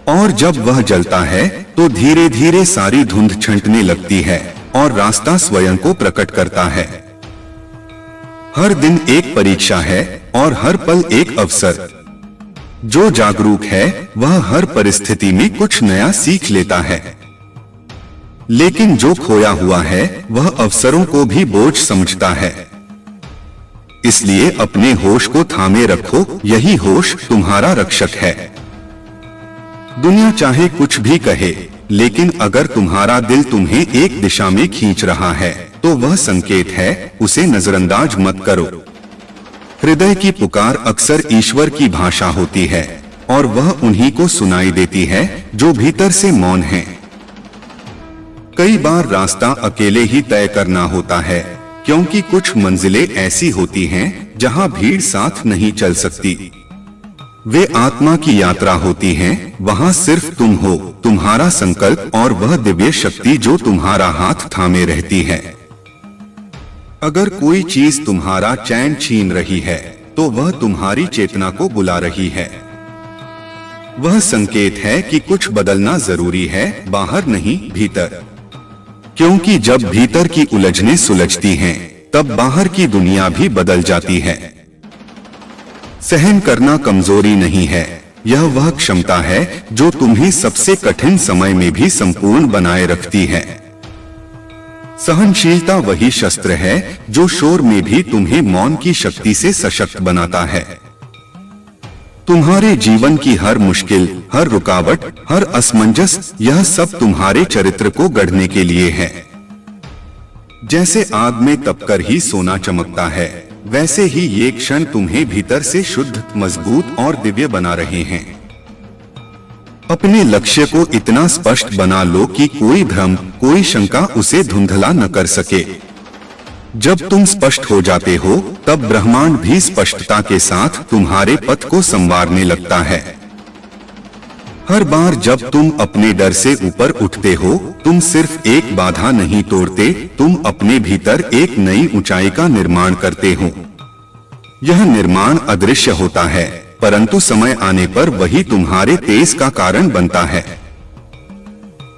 और जब वह जलता है तो धीरे धीरे सारी धुंध छंटने लगती है और रास्ता स्वयं को प्रकट करता है। हर दिन एक परीक्षा है और हर पल एक अवसर। जो जागरूक है वह हर परिस्थिति में कुछ नया सीख लेता है, लेकिन जो खोया हुआ है वह अवसरों को भी बोझ समझता है। इसलिए अपने होश को थामे रखो, यही होश तुम्हारा रक्षक है। दुनिया चाहे कुछ भी कहे, लेकिन अगर तुम्हारा दिल तुम्हें एक दिशा में खींच रहा है तो वह संकेत है, उसे नजरअंदाज मत करो। हृदय की पुकार अक्सर ईश्वर की भाषा होती है और वह उन्हीं को सुनाई देती है जो भीतर से मौन हैं। कई बार रास्ता अकेले ही तय करना होता है, क्योंकि कुछ मंजिलें ऐसी होती हैं जहां भीड़ साथ नहीं चल सकती। वे आत्मा की यात्रा होती हैं, वहां सिर्फ तुम हो, तुम्हारा संकल्प और वह दिव्य शक्ति जो तुम्हारा हाथ थामे रहती है। अगर कोई चीज तुम्हारा चैन छीन रही है तो वह तुम्हारी चेतना को बुला रही है। वह संकेत है कि कुछ बदलना जरूरी है, बाहर नहीं भीतर। क्योंकि जब भीतर की उलझनें सुलझती हैं, तब बाहर की दुनिया भी बदल जाती है। सहन करना कमजोरी नहीं है, यह वह क्षमता है जो तुम्हें सबसे कठिन समय में भी संपूर्ण बनाए रखती है। सहनशीलता वही शस्त्र है जो शोर में भी तुम्हें मौन की शक्ति से सशक्त बनाता है। तुम्हारे जीवन की हर मुश्किल, हर रुकावट, हर असमंजस, यह सब तुम्हारे चरित्र को गढ़ने के लिए है। जैसे आग में तपकर ही सोना चमकता है, वैसे ही ये क्षण तुम्हें भीतर से शुद्ध, मजबूत और दिव्य बना रहे हैं। अपने लक्ष्य को इतना स्पष्ट बना लो कि कोई भ्रम, कोई शंका उसे धुंधला न कर सके। जब तुम स्पष्ट हो जाते हो, तब ब्रह्मांड भी स्पष्टता के साथ तुम्हारे पथ को संवारने लगता है। हर बार जब तुम अपने डर से ऊपर उठते हो, तुम सिर्फ एक बाधा नहीं तोड़ते, तुम अपने भीतर एक नई ऊंचाई का निर्माण करते हो। यह निर्माण अदृश्य होता है, परंतु समय आने पर वही तुम्हारे तेज का कारण बनता है।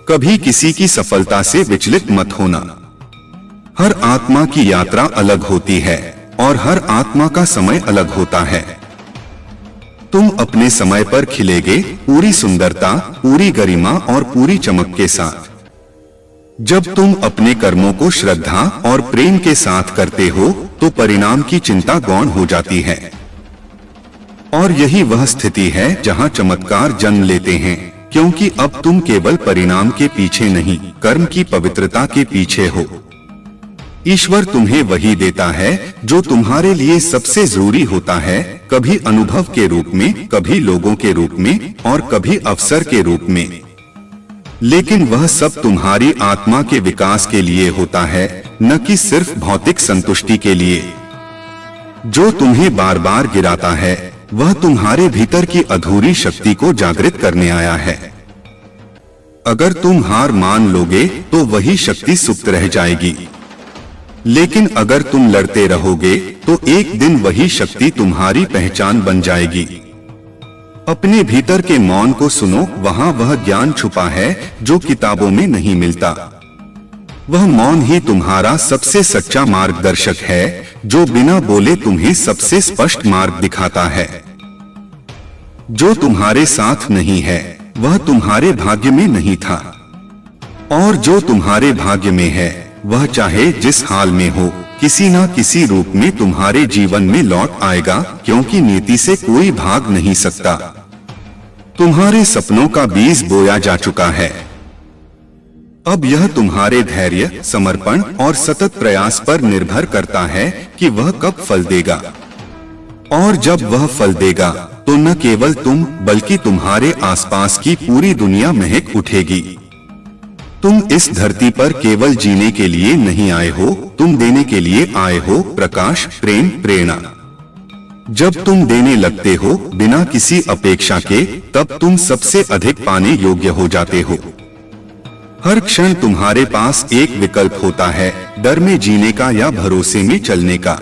कभी किसी की सफलता से विचलित मत होना। हर आत्मा की यात्रा अलग होती है और हर आत्मा का समय अलग होता है। तुम अपने समय पर खिलेगे, पूरी सुंदरता, पूरी गरिमा और पूरी चमक के साथ। जब तुम अपने कर्मों को श्रद्धा और प्रेम के साथ करते हो, तो परिणाम की चिंता गौण हो जाती है। और यही वह स्थिति है जहां चमत्कार जन्म लेते हैं, क्योंकि अब तुम केवल परिणाम के पीछे नहीं, कर्म की पवित्रता के पीछे हो। ईश्वर तुम्हें वही देता है जो तुम्हारे लिए सबसे जरूरी होता है, कभी अनुभव के रूप में, कभी लोगों के रूप में और कभी अवसर के रूप में। लेकिन वह सब तुम्हारी आत्मा के विकास के लिए होता है, न कि सिर्फ भौतिक संतुष्टि के लिए। जो तुम्हें बार बार गिराता है, वह तुम्हारे भीतर की अधूरी शक्ति को जागृत करने आया है। अगर तुम हार मान लोगे तो वही शक्ति सुप्त रह जाएगी, लेकिन अगर तुम लड़ते रहोगे तो एक दिन वही शक्ति तुम्हारी पहचान बन जाएगी। अपने भीतर के मौन को सुनो, वहां वह ज्ञान छुपा है जो किताबों में नहीं मिलता। वह मौन ही तुम्हारा सबसे सच्चा मार्गदर्शक है, जो बिना बोले तुम्हें सबसे स्पष्ट मार्ग दिखाता है। जो तुम्हारे साथ नहीं है वह तुम्हारे भाग्य में नहीं था, और जो तुम्हारे भाग्य में है वह चाहे जिस हाल में हो किसी न किसी रूप में तुम्हारे जीवन में लौट आएगा, क्योंकि नीति से कोई भाग नहीं सकता। तुम्हारे सपनों का बीज बोया जा चुका है। अब यह तुम्हारे धैर्य, समर्पण और सतत प्रयास पर निर्भर करता है कि वह कब फल देगा। और जब वह फल देगा तो न केवल तुम बल्कि तुम्हारे आसपास की पूरी दुनिया महक उठेगी। तुम इस धरती पर केवल जीने के लिए नहीं आए हो, तुम देने के लिए आए हो प्रकाश, प्रेम, प्रेरणा। जब तुम देने लगते हो बिना किसी अपेक्षा के, तब तुम सबसे अधिक पाने योग्य हो जाते हो। हर क्षण तुम्हारे पास एक विकल्प होता है, डर में जीने का या भरोसे में चलने का।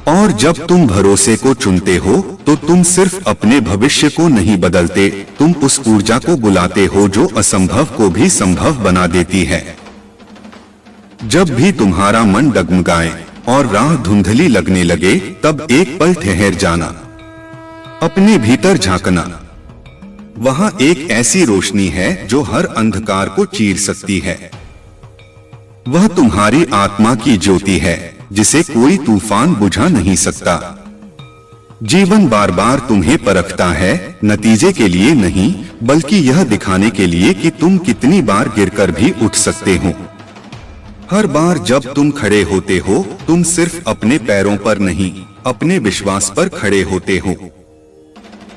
और जब तुम भरोसे को चुनते हो तो तुम सिर्फ अपने भविष्य को नहीं बदलते, तुम उस ऊर्जा को बुलाते हो जो असंभव को भी संभव बना देती है। जब भी तुम्हारा मन डगमगाए और राह धुंधली लगने लगे, तब एक पल ठहर जाना, अपने भीतर झांकना। वहां एक ऐसी रोशनी है जो हर अंधकार को चीर सकती है। वह तुम्हारी आत्मा की ज्योति है जिसे कोई तूफान बुझा नहीं सकता। जीवन बार बार तुम्हें परखता है, नतीजे के लिए नहीं बल्कि यह दिखाने के लिए कि तुम कितनी बार गिरकर भी उठ सकते हो। हर बार जब तुम खड़े होते हो, तुम सिर्फ अपने पैरों पर नहीं, अपने विश्वास पर खड़े होते हो।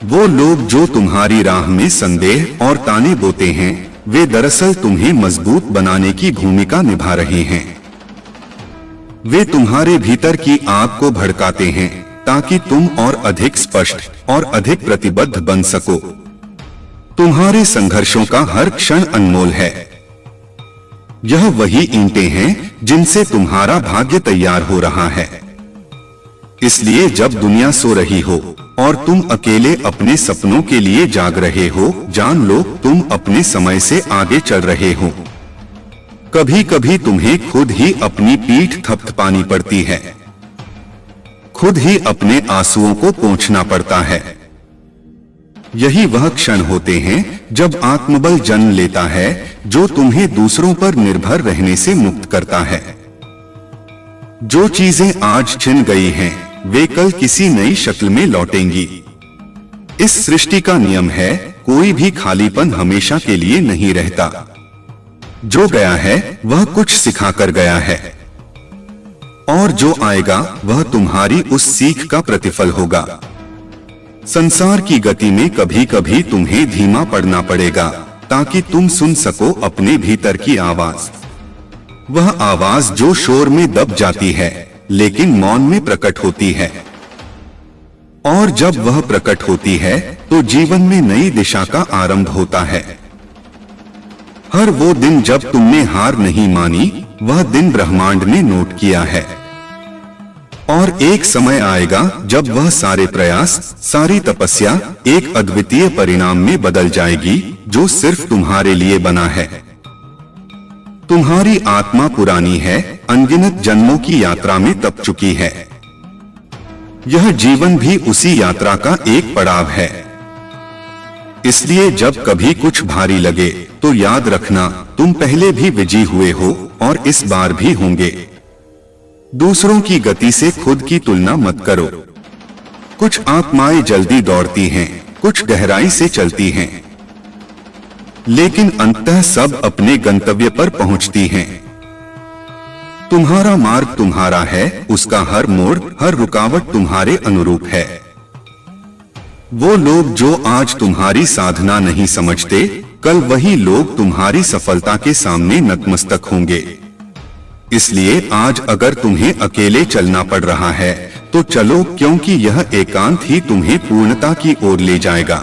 वो लोग जो तुम्हारी राह में संदेह और ताने बोते हैं, वे दरअसल तुम्हें मजबूत बनाने की भूमिका निभा रहे हैं। वे तुम्हारे भीतर की आग को भड़काते हैं ताकि तुम और अधिक स्पष्ट और अधिक प्रतिबद्ध बन सको। तुम्हारे संघर्षों का हर क्षण अनमोल है। यह वही ईंटें हैं जिनसे तुम्हारा भाग्य तैयार हो रहा है। इसलिए जब दुनिया सो रही हो और तुम अकेले अपने सपनों के लिए जाग रहे हो, जान लो तुम अपने समय से आगे चल रहे हो। कभी कभी तुम्हें खुद ही अपनी पीठ थपथपानी पड़ती है, खुद ही अपने आंसुओं को पोंछना पड़ता है। यही वह क्षण होते हैं जब आत्मबल जन्म लेता है, जो तुम्हें दूसरों पर निर्भर रहने से मुक्त करता है। जो चीजें आज छिन गई हैं, वे कल किसी नई शक्ल में लौटेंगी। इस सृष्टि का नियम है, कोई भी खालीपन हमेशा के लिए नहीं रहता। जो गया है वह कुछ सिखा कर गया है, और जो आएगा वह तुम्हारी उस सीख का प्रतिफल होगा। संसार की गति में कभी कभी तुम्हें धीमा पड़ना पड़ेगा ताकि तुम सुन सको अपने भीतर की आवाज। वह आवाज जो शोर में दब जाती है लेकिन मौन में प्रकट होती है। और जब वह प्रकट होती है तो जीवन में नई दिशा का आरंभ होता है। हर वो दिन जब तुमने हार नहीं मानी, वह दिन ब्रह्मांड ने नोट किया है। और एक समय आएगा जब वह सारे प्रयास, सारी तपस्या एक अद्वितीय परिणाम में बदल जाएगी जो सिर्फ तुम्हारे लिए बना है। तुम्हारी आत्मा पुरानी है, अनगिनत जन्मों की यात्रा में तप चुकी है। यह जीवन भी उसी यात्रा का एक पड़ाव है। इसलिए जब कभी कुछ भारी लगे तो याद रखना, तुम पहले भी विजयी हुए हो और इस बार भी होंगे। दूसरों की गति से खुद की तुलना मत करो। कुछ आत्माएं जल्दी दौड़ती हैं, कुछ गहराई से चलती हैं, लेकिन अंततः सब अपने गंतव्य पर पहुंचती हैं। तुम्हारा मार्ग तुम्हारा है, उसका हर मोड़, हर रुकावट तुम्हारे अनुरूप है। वो लोग जो आज तुम्हारी साधना नहीं समझते, कल वही लोग तुम्हारी सफलता के सामने नतमस्तक होंगे। इसलिए आज अगर तुम्हें अकेले चलना पड़ रहा है तो चलो, क्योंकि यह एकांत ही तुम्हें पूर्णता की ओर ले जाएगा।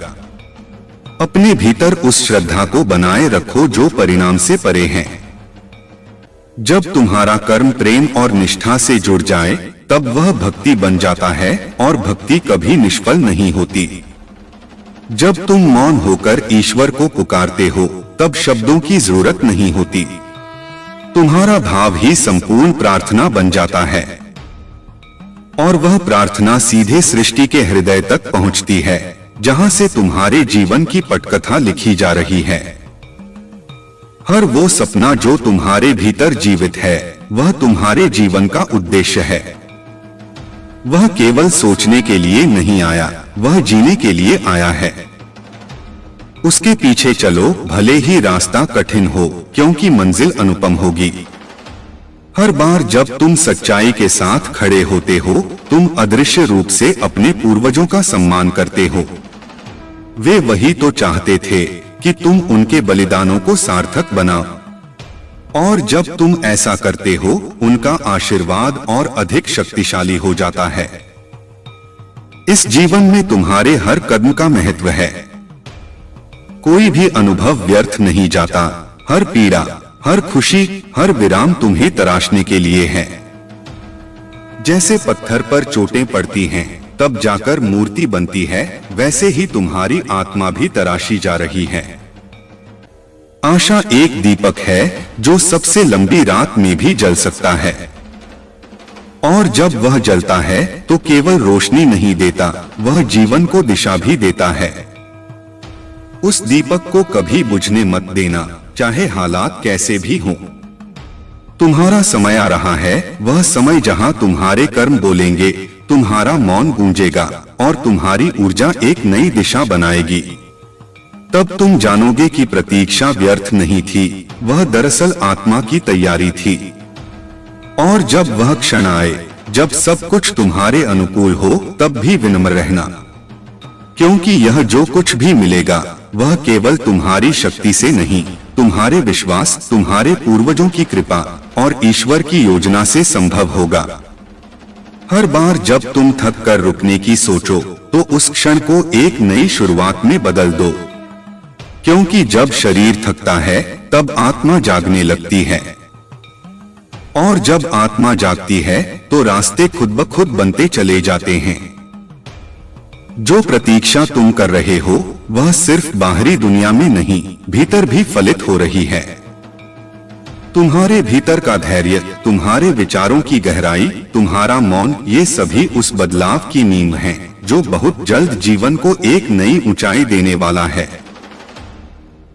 अपने भीतर उस श्रद्धा को बनाए रखो जो परिणाम से परे है। जब तुम्हारा कर्म प्रेम और निष्ठा से जुड़ जाए, तब वह भक्ति बन जाता है और भक्ति कभी निष्फल नहीं होती। जब तुम मौन होकर ईश्वर को पुकारते हो, तब शब्दों की जरूरत नहीं होती। तुम्हारा भाव ही संपूर्ण प्रार्थना बन जाता है और वह प्रार्थना सीधे सृष्टि के हृदय तक पहुंचती है, जहां से तुम्हारे जीवन की पटकथा लिखी जा रही है। हर वो सपना जो तुम्हारे भीतर जीवित है, वह तुम्हारे जीवन का उद्देश्य है। वह केवल सोचने के लिए नहीं आया, वह जीने के लिए आया है। उसके पीछे चलो, भले ही रास्ता कठिन हो, क्योंकि मंजिल अनुपम होगी। हर बार जब तुम सच्चाई के साथ खड़े होते हो, तुम अदृश्य रूप से अपने पूर्वजों का सम्मान करते हो। वे वही तो चाहते थे कि तुम उनके बलिदानों को सार्थक बनाओ, और जब तुम ऐसा करते हो, उनका आशीर्वाद और अधिक शक्तिशाली हो जाता है। इस जीवन में तुम्हारे हर कदम का महत्व है। कोई भी अनुभव व्यर्थ नहीं जाता। हर पीड़ा, हर खुशी, हर विराम तुम्हें तराशने के लिए है। जैसे पत्थर पर चोटें पड़ती हैं, तब जाकर मूर्ति बनती है, वैसे ही तुम्हारी आत्मा भी तराशी जा रही है। आशा एक दीपक है जो सबसे लंबी रात में भी जल सकता है, और जब वह जलता है तो केवल रोशनी नहीं देता, वह जीवन को दिशा भी देता है। उस दीपक को कभी बुझने मत देना, चाहे हालात कैसे भी हों। तुम्हारा समय आ रहा है, वह समय जहां तुम्हारे कर्म बोलेंगे, तुम्हारा मौन गूंजेगा और तुम्हारी ऊर्जा एक नई दिशा बनाएगी। तब तुम जानोगे कि प्रतीक्षा व्यर्थ नहीं थी, वह दरअसल आत्मा की तैयारी थी। और जब वह क्षण आए, जब सब कुछ तुम्हारे अनुकूल हो, तब भी विनम्र रहना, क्योंकि यह जो कुछ भी मिलेगा वह केवल तुम्हारी शक्ति से नहीं, तुम्हारे विश्वास, तुम्हारे पूर्वजों की कृपा और ईश्वर की योजना से संभव होगा। हर बार जब तुम थक कर रुकने की सोचो, तो उस क्षण को एक नई शुरुआत में बदल दो, क्योंकि जब शरीर थकता है तब आत्मा जागने लगती है, और जब आत्मा जागती है तो रास्ते खुद ब खुद बनते चले जाते हैं। जो प्रतीक्षा तुम कर रहे हो, वह सिर्फ बाहरी दुनिया में नहीं, भीतर भी फलित हो रही है। तुम्हारे भीतर का धैर्य, तुम्हारे विचारों की गहराई, तुम्हारा मौन, ये सभी उस बदलाव की नींव हैं, जो बहुत जल्द जीवन को एक नई ऊंचाई देने वाला है।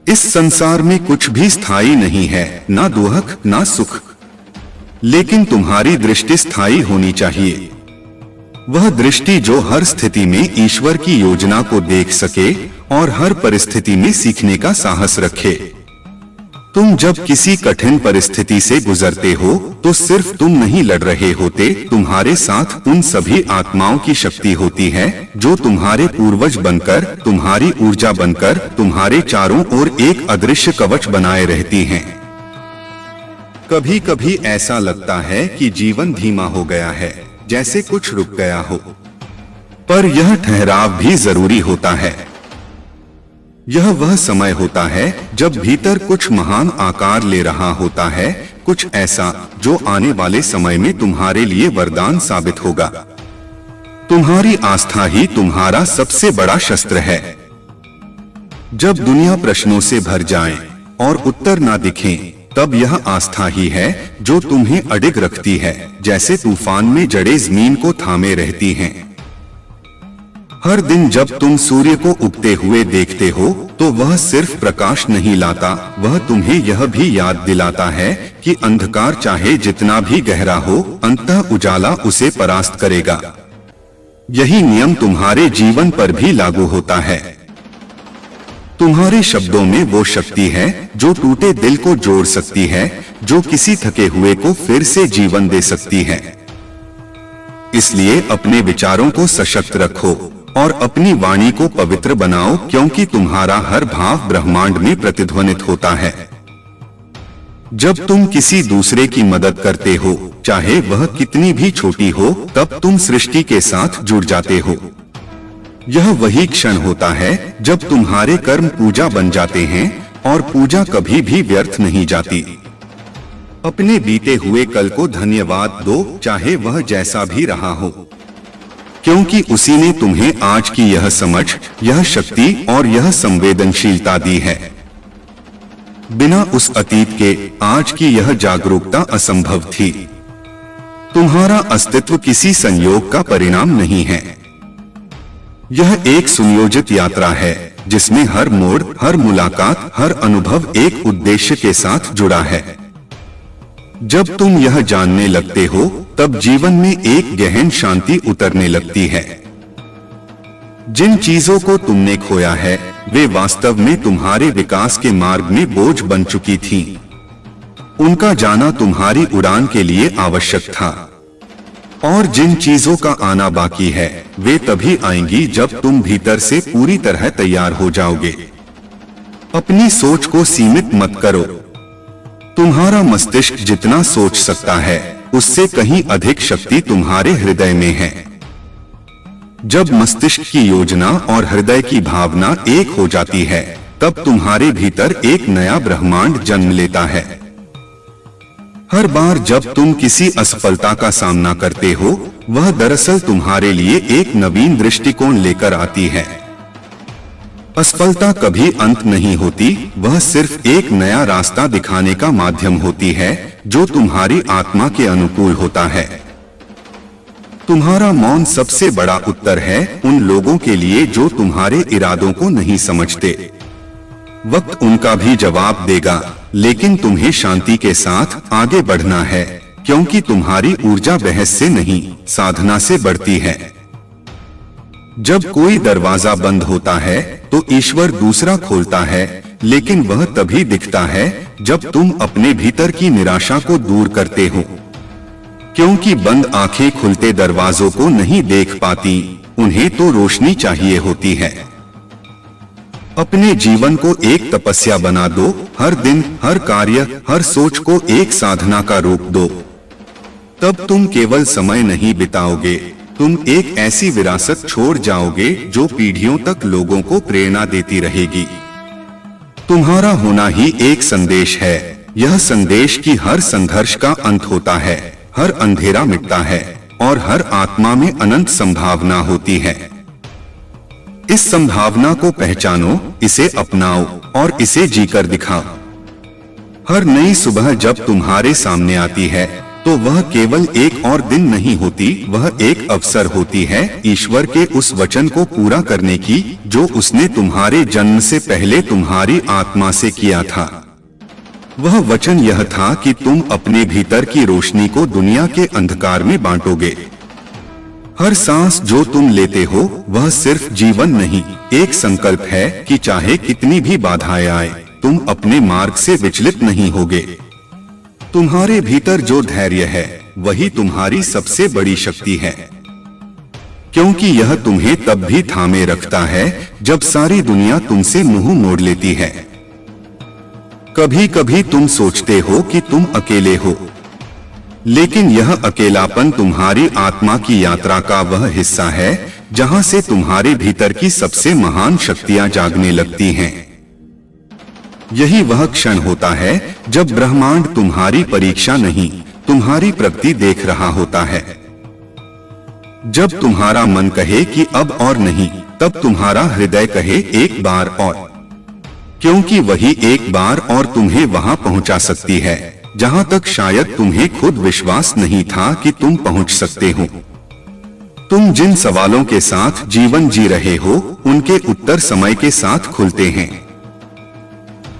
इस संसार में कुछ भी स्थायी नहीं है, ना दुख ना सुख, लेकिन तुम्हारी दृष्टि स्थायी होनी चाहिए। वह दृष्टि जो हर स्थिति में ईश्वर की योजना को देख सके और हर परिस्थिति में सीखने का साहस रखे। तुम जब किसी कठिन परिस्थिति से गुजरते हो, तो सिर्फ तुम नहीं लड़ रहे होते, तुम्हारे साथ उन सभी आत्माओं की शक्ति होती है जो तुम्हारे पूर्वज बनकर, तुम्हारी ऊर्जा बनकर, तुम्हारे चारों ओर एक अदृश्य कवच बनाए रहती हैं। कभी कभी ऐसा लगता है कि जीवन धीमा हो गया है, जैसे कुछ रुक गया हो, पर यह ठहराव भी जरूरी होता है। यह वह समय होता है जब भीतर कुछ महान आकार ले रहा होता है, कुछ ऐसा जो आने वाले समय में तुम्हारे लिए वरदान साबित होगा। तुम्हारी आस्था ही तुम्हारा सबसे बड़ा शस्त्र है। जब दुनिया प्रश्नों से भर जाए और उत्तर ना दिखें, तब यह आस्था ही है जो तुम्हें अडिग रखती है, जैसे तूफान में जड़ें जमीन को थामे रहती हैं। हर दिन जब तुम सूर्य को उगते हुए देखते हो, तो वह सिर्फ प्रकाश नहीं लाता, वह तुम्हें यह भी याद दिलाता है कि अंधकार चाहे जितना भी गहरा हो, अंततः उजाला उसे परास्त करेगा। यही नियम तुम्हारे जीवन पर भी लागू होता है। तुम्हारे शब्दों में वो शक्ति है जो टूटे दिल को जोड़ सकती है, जो किसी थके हुए को फिर से जीवन दे सकती है। इसलिए अपने विचारों को सशक्त रखो और अपनी वाणी को पवित्र बनाओ, क्योंकि तुम्हारा हर भाव ब्रह्मांड में प्रतिध्वनित होता है। जब तुम किसी दूसरे की मदद करते हो, चाहे वह कितनी भी छोटी हो, तब तुम सृष्टि के साथ जुड़ जाते हो। यह वही क्षण होता है जब तुम्हारे कर्म पूजा बन जाते हैं, और पूजा कभी भी व्यर्थ नहीं जाती। अपने बीते हुए कल को धन्यवाद दो, चाहे वह जैसा भी रहा हो, क्योंकि उसी ने तुम्हें आज की यह समझ, यह शक्ति और यह संवेदनशीलता दी है। बिना उस अतीत के आज की यह जागरूकता असंभव थी। तुम्हारा अस्तित्व किसी संयोग का परिणाम नहीं है। यह एक सुनियोजित यात्रा है जिसमें हर मोड़, हर मुलाकात, हर अनुभव एक उद्देश्य के साथ जुड़ा है। जब तुम यह जानने लगते हो तब जीवन में एक गहन शांति उतरने लगती है। जिन चीजों को तुमने खोया है वे वास्तव में तुम्हारे विकास के मार्ग में बोझ बन चुकी थीं। उनका जाना तुम्हारी उड़ान के लिए आवश्यक था। और जिन चीजों का आना बाकी है वे तभी आएंगी जब तुम भीतर से पूरी तरह तैयार हो जाओगे। अपनी सोच को सीमित मत करो। तुम्हारा मस्तिष्क जितना सोच सकता है उससे कहीं अधिक शक्ति तुम्हारे हृदय में है। जब मस्तिष्क की योजना और हृदय की भावना एक हो जाती है तब तुम्हारे भीतर एक नया ब्रह्मांड जन्म लेता है। हर बार जब तुम किसी असफलता का सामना करते हो वह दरअसल तुम्हारे लिए एक नवीन दृष्टिकोण लेकर आती है। असफलता कभी अंत नहीं होती, वह सिर्फ एक नया रास्ता दिखाने का माध्यम होती है जो तुम्हारी आत्मा के अनुकूल होता है। तुम्हारा मौन सबसे बड़ा उत्तर है उन लोगों के लिए जो तुम्हारे इरादों को नहीं समझते। वक्त उनका भी जवाब देगा, लेकिन तुम्हें शांति के साथ आगे बढ़ना है क्योंकि तुम्हारी ऊर्जा बहस से नहीं, साधना से बढ़ती है। जब कोई दरवाजा बंद होता है तो ईश्वर दूसरा खोलता है, लेकिन वह तभी दिखता है जब तुम अपने भीतर की निराशा को दूर करते हो। क्योंकि बंद आंखें खुलते दरवाजों को नहीं देख पाती, उन्हें तो रोशनी चाहिए होती है। अपने जीवन को एक तपस्या बना दो। हर दिन, हर कार्य, हर सोच को एक साधना का रूप दो। तब तुम केवल समय नहीं बिताओगे, तुम एक ऐसी विरासत छोड़ जाओगे जो पीढ़ियों तक लोगों को प्रेरणा देती रहेगी। तुम्हारा होना ही एक संदेश है। यह संदेश कि हर संघर्ष का अंत होता है, हर अंधेरा मिटता है और हर आत्मा में अनंत संभावना होती है। इस संभावना को पहचानो, इसे अपनाओ और इसे जीकर दिखाओ। हर नई सुबह जब तुम्हारे सामने आती है तो वह केवल एक और दिन नहीं होती, वह एक अवसर होती है ईश्वर के उस वचन को पूरा करने की जो उसने तुम्हारे जन्म से पहले तुम्हारी आत्मा से किया था। वह वचन यह था कि तुम अपने भीतर की रोशनी को दुनिया के अंधकार में बांटोगे। हर सांस जो तुम लेते हो वह सिर्फ जीवन नहीं, एक संकल्प है कि चाहे कितनी भी बाधाएं आए तुम अपने मार्ग से विचलित नहीं होगे। तुम्हारे भीतर जो धैर्य है वही तुम्हारी सबसे बड़ी शक्ति है, क्योंकि यह तुम्हें तब भी थामे रखता है जब सारी दुनिया तुमसे मुंह मोड़ लेती है। कभी कभी तुम सोचते हो कि तुम अकेले हो, लेकिन यह अकेलापन तुम्हारी आत्मा की यात्रा का वह हिस्सा है जहां से तुम्हारे भीतर की सबसे महान शक्तियां जागने लगती हैं। यही वह क्षण होता है जब ब्रह्मांड तुम्हारी परीक्षा नहीं, तुम्हारी प्रगति देख रहा होता है। जब तुम्हारा मन कहे कि अब और नहीं, तब तुम्हारा हृदय कहे एक बार और, क्योंकि वही एक बार और तुम्हें वहां पहुंचा सकती है जहां तक शायद तुम्हें खुद विश्वास नहीं था कि तुम पहुंच सकते हो। तुम जिन सवालों के साथ जीवन जी रहे हो उनके उत्तर समय के साथ खुलते हैं,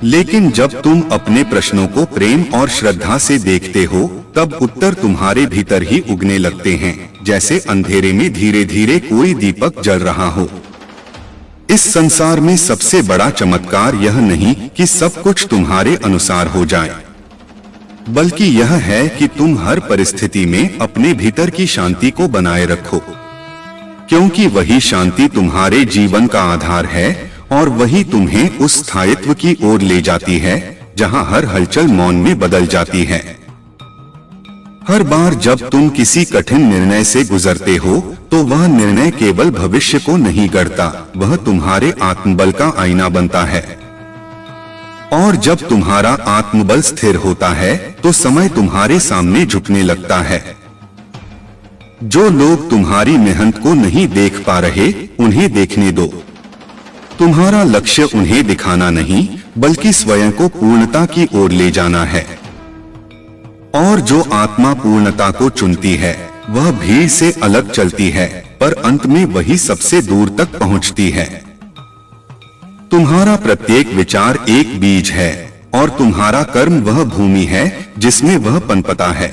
लेकिन जब तुम अपने प्रश्नों को प्रेम और श्रद्धा से देखते हो तब उत्तर तुम्हारे भीतर ही उगने लगते हैं, जैसे अंधेरे में धीरे धीरे कोई दीपक जल रहा हो। इस संसार में सबसे बड़ा चमत्कार यह नहीं कि सब कुछ तुम्हारे अनुसार हो जाए, बल्कि यह है कि तुम हर परिस्थिति में अपने भीतर की शांति को बनाए रखो, क्योंकि वही शांति तुम्हारे जीवन का आधार है और वही तुम्हें उस स्थायित्व की ओर ले जाती है जहां हर हलचल मौन में बदल जाती है। हर बार जब तुम किसी कठिन निर्णय से गुजरते हो तो वह निर्णय केवल भविष्य को नहीं गढ़ता, वह तुम्हारे आत्मबल का आईना बनता है। और जब तुम्हारा आत्मबल स्थिर होता है तो समय तुम्हारे सामने झुकने लगता है। जो लोग तुम्हारी मेहनत को नहीं देख पा रहे उन्हें देखने दो। तुम्हारा लक्ष्य उन्हें दिखाना नहीं बल्कि स्वयं को पूर्णता की ओर ले जाना है। और जो आत्मा पूर्णता को चुनती है वह भीड़ से अलग चलती है। पर अंत में वही सबसे दूर तक पहुंचती है। तुम्हारा प्रत्येक विचार एक बीज है और तुम्हारा कर्म वह भूमि है जिसमें वह पनपता है।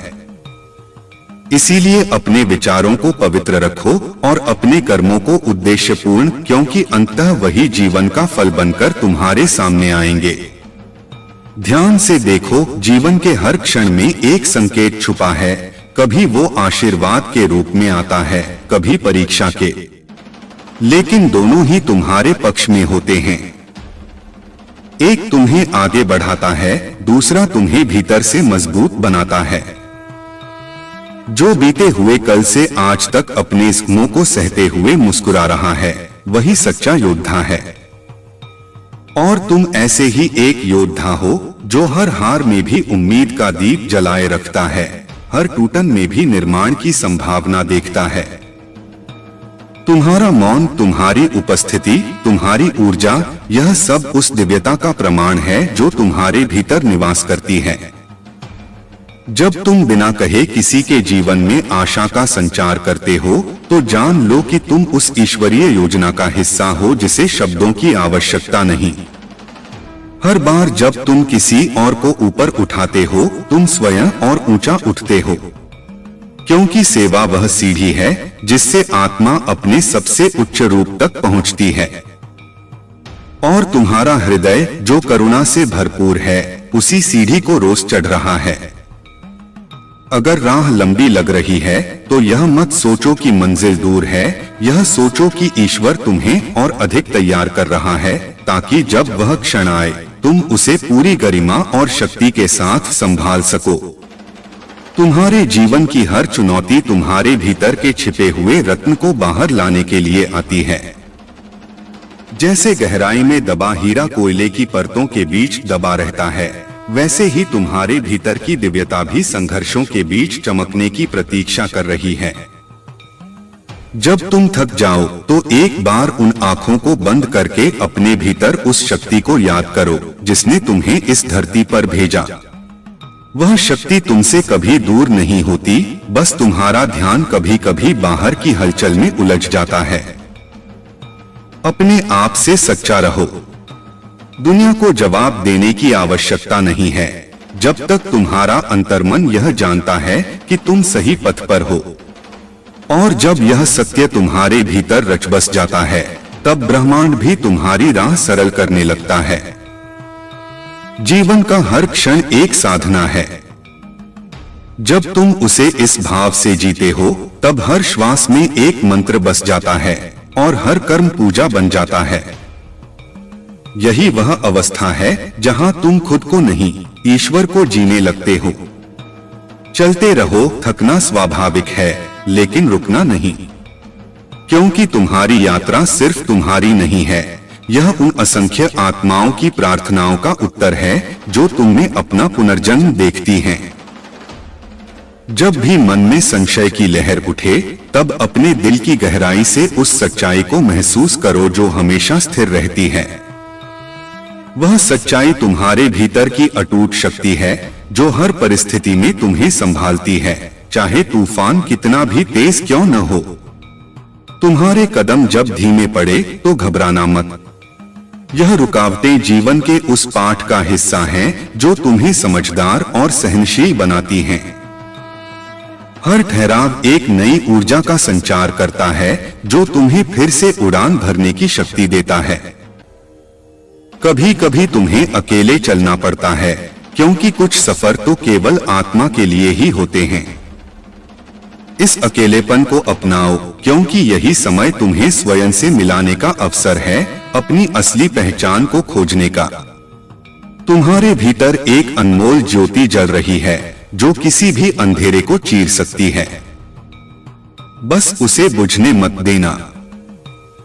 इसीलिए अपने विचारों को पवित्र रखो और अपने कर्मों को उद्देश्यपूर्ण, क्योंकि अंततः वही जीवन का फल बनकर तुम्हारे सामने आएंगे। ध्यान से देखो, जीवन के हर क्षण में एक संकेत छुपा है। कभी वो आशीर्वाद के रूप में आता है, कभी परीक्षा के, लेकिन दोनों ही तुम्हारे पक्ष में होते हैं। एक तुम्हें आगे बढ़ाता है, दूसरा तुम्हें भीतर से मजबूत बनाता है। जो बीते हुए कल से आज तक अपने जख्मों को सहते हुए मुस्कुरा रहा है, वही सच्चा योद्धा है। और तुम ऐसे ही एक योद्धा हो जो हर हार में भी उम्मीद का दीप जलाए रखता है, हर टूटन में भी निर्माण की संभावना देखता है। तुम्हारा मौन, तुम्हारी उपस्थिति, तुम्हारी ऊर्जा, यह सब उस दिव्यता का प्रमाण है जो तुम्हारे भीतर निवास करती है। जब तुम बिना कहे किसी के जीवन में आशा का संचार करते हो, तो जान लो कि तुम उस ईश्वरीय योजना का हिस्सा हो जिसे शब्दों की आवश्यकता नहीं। हर बार जब तुम किसी और को ऊपर उठाते हो, तुम स्वयं और ऊंचा उठते हो, क्योंकि सेवा वह सीढ़ी है जिससे आत्मा अपने सबसे उच्च रूप तक पहुंचती है। और तुम्हारा हृदय जो करुणा से भरपूर है, उसी सीढ़ी को रोज चढ़ रहा है। अगर राह लंबी लग रही है तो यह मत सोचो कि मंजिल दूर है, यह सोचो कि ईश्वर तुम्हें और अधिक तैयार कर रहा है, ताकि जब वह क्षण आए तुम उसे पूरी गरिमा और शक्ति के साथ संभाल सको। तुम्हारे जीवन की हर चुनौती तुम्हारे भीतर के छिपे हुए रत्न को बाहर लाने के लिए आती है। जैसे गहराई में दबा हीरा कोयले की परतों के बीच दबा रहता है, वैसे ही तुम्हारे भीतर की दिव्यता भी संघर्षों के बीच चमकने की प्रतीक्षा कर रही है। जब तुम थक जाओ तो एक बार उन आंखों को बंद करके अपने भीतर उस शक्ति को याद करो जिसने तुम्हें इस धरती पर भेजा। वह शक्ति तुमसे कभी दूर नहीं होती, बस तुम्हारा ध्यान कभी कभी बाहर की हलचल में उलझ जाता है। अपने आप से सच्चा रहो। दुनिया को जवाब देने की आवश्यकता नहीं है, जब तक तुम्हारा अंतर्मन यह जानता है कि तुम सही पथ पर हो। और जब यह सत्य तुम्हारे भीतर रच बस जाता है, तब ब्रह्मांड भी तुम्हारी राह सरल करने लगता है। जीवन का हर क्षण एक साधना है। जब तुम उसे इस भाव से जीते हो, तब हर श्वास में एक मंत्र बस जाता है और हर कर्म पूजा बन जाता है। यही वह अवस्था है जहां तुम खुद को नहीं, ईश्वर को जीने लगते हो। चलते रहो, थकना स्वाभाविक है, लेकिन रुकना नहीं, क्योंकि तुम्हारी यात्रा सिर्फ तुम्हारी नहीं है, यह उन असंख्य आत्माओं की प्रार्थनाओं का उत्तर है जो तुम में अपना पुनर्जन्म देखती हैं। जब भी मन में संशय की लहर उठे, तब अपने दिल की गहराई से उस सच्चाई को महसूस करो जो हमेशा स्थिर रहती है। वह सच्चाई तुम्हारे भीतर की अटूट शक्ति है जो हर परिस्थिति में तुम्हें संभालती है, चाहे तूफान कितना भी तेज क्यों न हो। तुम्हारे कदम जब धीमे पड़े तो घबराना मत। यह रुकावटें जीवन के उस पाठ का हिस्सा हैं जो तुम्हें समझदार और सहनशील बनाती हैं। हर ठहराव एक नई ऊर्जा का संचार करता है जो तुम्हें फिर से उड़ान भरने की शक्ति देता है। कभी कभी तुम्हें अकेले चलना पड़ता है, क्योंकि कुछ सफर तो केवल आत्मा के लिए ही होते हैं। इस अकेलेपन को अपनाओ, क्योंकि यही समय तुम्हें स्वयं से मिलाने का अवसर है, अपनी असली पहचान को खोजने का। तुम्हारे भीतर एक अनमोल ज्योति जल रही है जो किसी भी अंधेरे को चीर सकती है। बस उसे बुझने मत देना।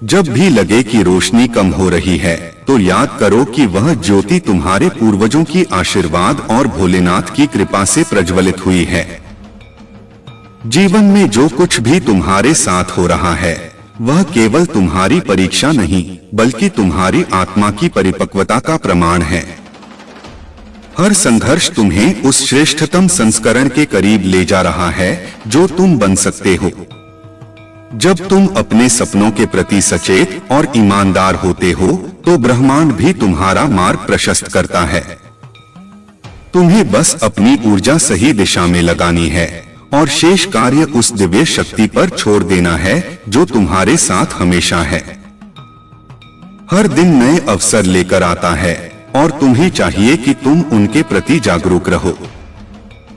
जब भी लगे कि रोशनी कम हो रही है, तो याद करो कि वह ज्योति तुम्हारे पूर्वजों की आशीर्वाद और भोलेनाथ की कृपा से प्रज्वलित हुई है। जीवन में जो कुछ भी तुम्हारे साथ हो रहा है, वह केवल तुम्हारी परीक्षा नहीं, बल्कि तुम्हारी आत्मा की परिपक्वता का प्रमाण है। हर संघर्ष तुम्हें उस श्रेष्ठतम संस्करण के करीब ले जा रहा है जो तुम बन सकते हो। जब तुम अपने सपनों के प्रति सचेत और ईमानदार होते हो तो ब्रह्मांड भी तुम्हारा मार्ग प्रशस्त करता है। तुम्हें बस अपनी ऊर्जा सही दिशा में लगानी है और शेष कार्य उस दिव्य शक्ति पर छोड़ देना है जो तुम्हारे साथ हमेशा है। हर दिन नए अवसर लेकर आता है और तुम्हें चाहिए कि तुम उनके प्रति जागरूक रहो।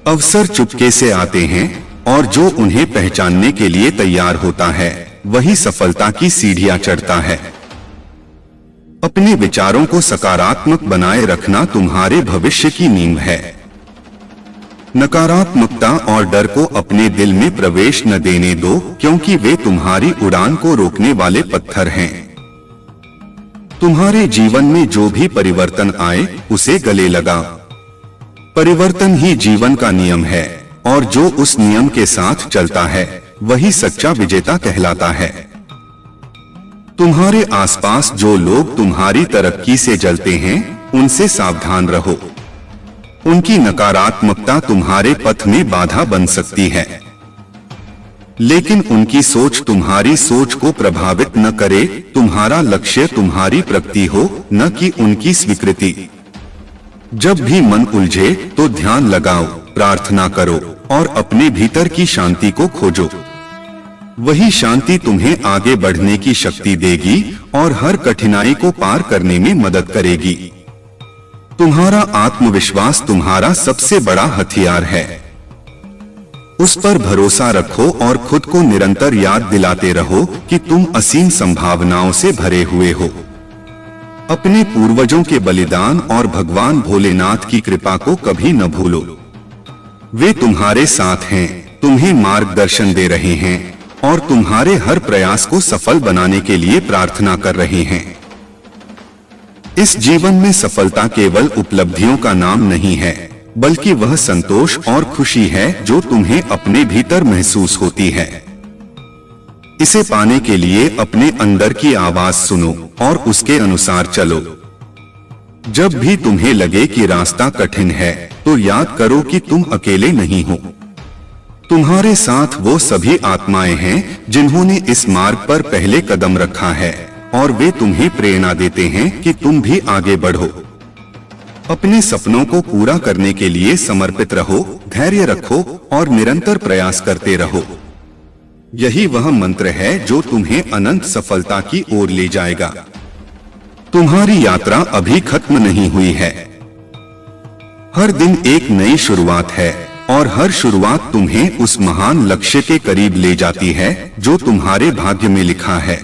अवसर चुपके से आते हैं और जो उन्हें पहचानने के लिए तैयार होता है वही सफलता की सीढ़ियां चढ़ता है। अपने विचारों को सकारात्मक बनाए रखना तुम्हारे भविष्य की नींव है। नकारात्मकता और डर को अपने दिल में प्रवेश न देने दो, क्योंकि वे तुम्हारी उड़ान को रोकने वाले पत्थर हैं। तुम्हारे जीवन में जो भी परिवर्तन आए उसे गले लगाओ। परिवर्तन ही जीवन का नियम है और जो उस नियम के साथ चलता है वही सच्चा विजेता कहलाता है। तुम्हारे आसपास जो लोग तुम्हारी तरक्की से जलते हैं उनसे सावधान रहो। उनकी नकारात्मकता तुम्हारे पथ में बाधा बन सकती है, लेकिन उनकी सोच तुम्हारी सोच को प्रभावित न करे। तुम्हारा लक्ष्य तुम्हारी प्रगति हो, न कि उनकी स्वीकृति। जब भी मन उलझे तो ध्यान लगाओ, प्रार्थना करो और अपने भीतर की शांति को खोजो। वही शांति तुम्हें आगे बढ़ने की शक्ति देगी और हर कठिनाई को पार करने में मदद करेगी। तुम्हारा आत्मविश्वास तुम्हारा सबसे बड़ा हथियार है। उस पर भरोसा रखो और खुद को निरंतर याद दिलाते रहो कि तुम असीम संभावनाओं से भरे हुए हो। अपने पूर्वजों के बलिदान और भगवान भोलेनाथ की कृपा को कभी न भूलो। वे तुम्हारे साथ हैं, तुम्हें मार्गदर्शन दे रहे हैं और तुम्हारे हर प्रयास को सफल बनाने के लिए प्रार्थना कर रहे हैं। इस जीवन में सफलता केवल उपलब्धियों का नाम नहीं है, बल्कि वह संतोष और खुशी है जो तुम्हें अपने भीतर महसूस होती है। इसे पाने के लिए अपने अंदर की आवाज सुनो और उसके अनुसार चलो। जब भी तुम्हें लगे कि रास्ता कठिन है तो याद करो कि तुम अकेले नहीं हो। तुम्हारे साथ वो सभी आत्माएं हैं जिन्होंने इस मार्ग पर पहले कदम रखा है और वे तुम्हें प्रेरणा देते हैं कि तुम भी आगे बढ़ो। अपने सपनों को पूरा करने के लिए समर्पित रहो, धैर्य रखो और निरंतर प्रयास करते रहो। यही वह मंत्र है जो तुम्हें अनंत सफलता की ओर ले जाएगा। तुम्हारी यात्रा अभी खत्म नहीं हुई है। हर दिन एक नई शुरुआत है और हर शुरुआत तुम्हें उस महान लक्ष्य के करीब ले जाती है जो तुम्हारे भाग्य में लिखा है।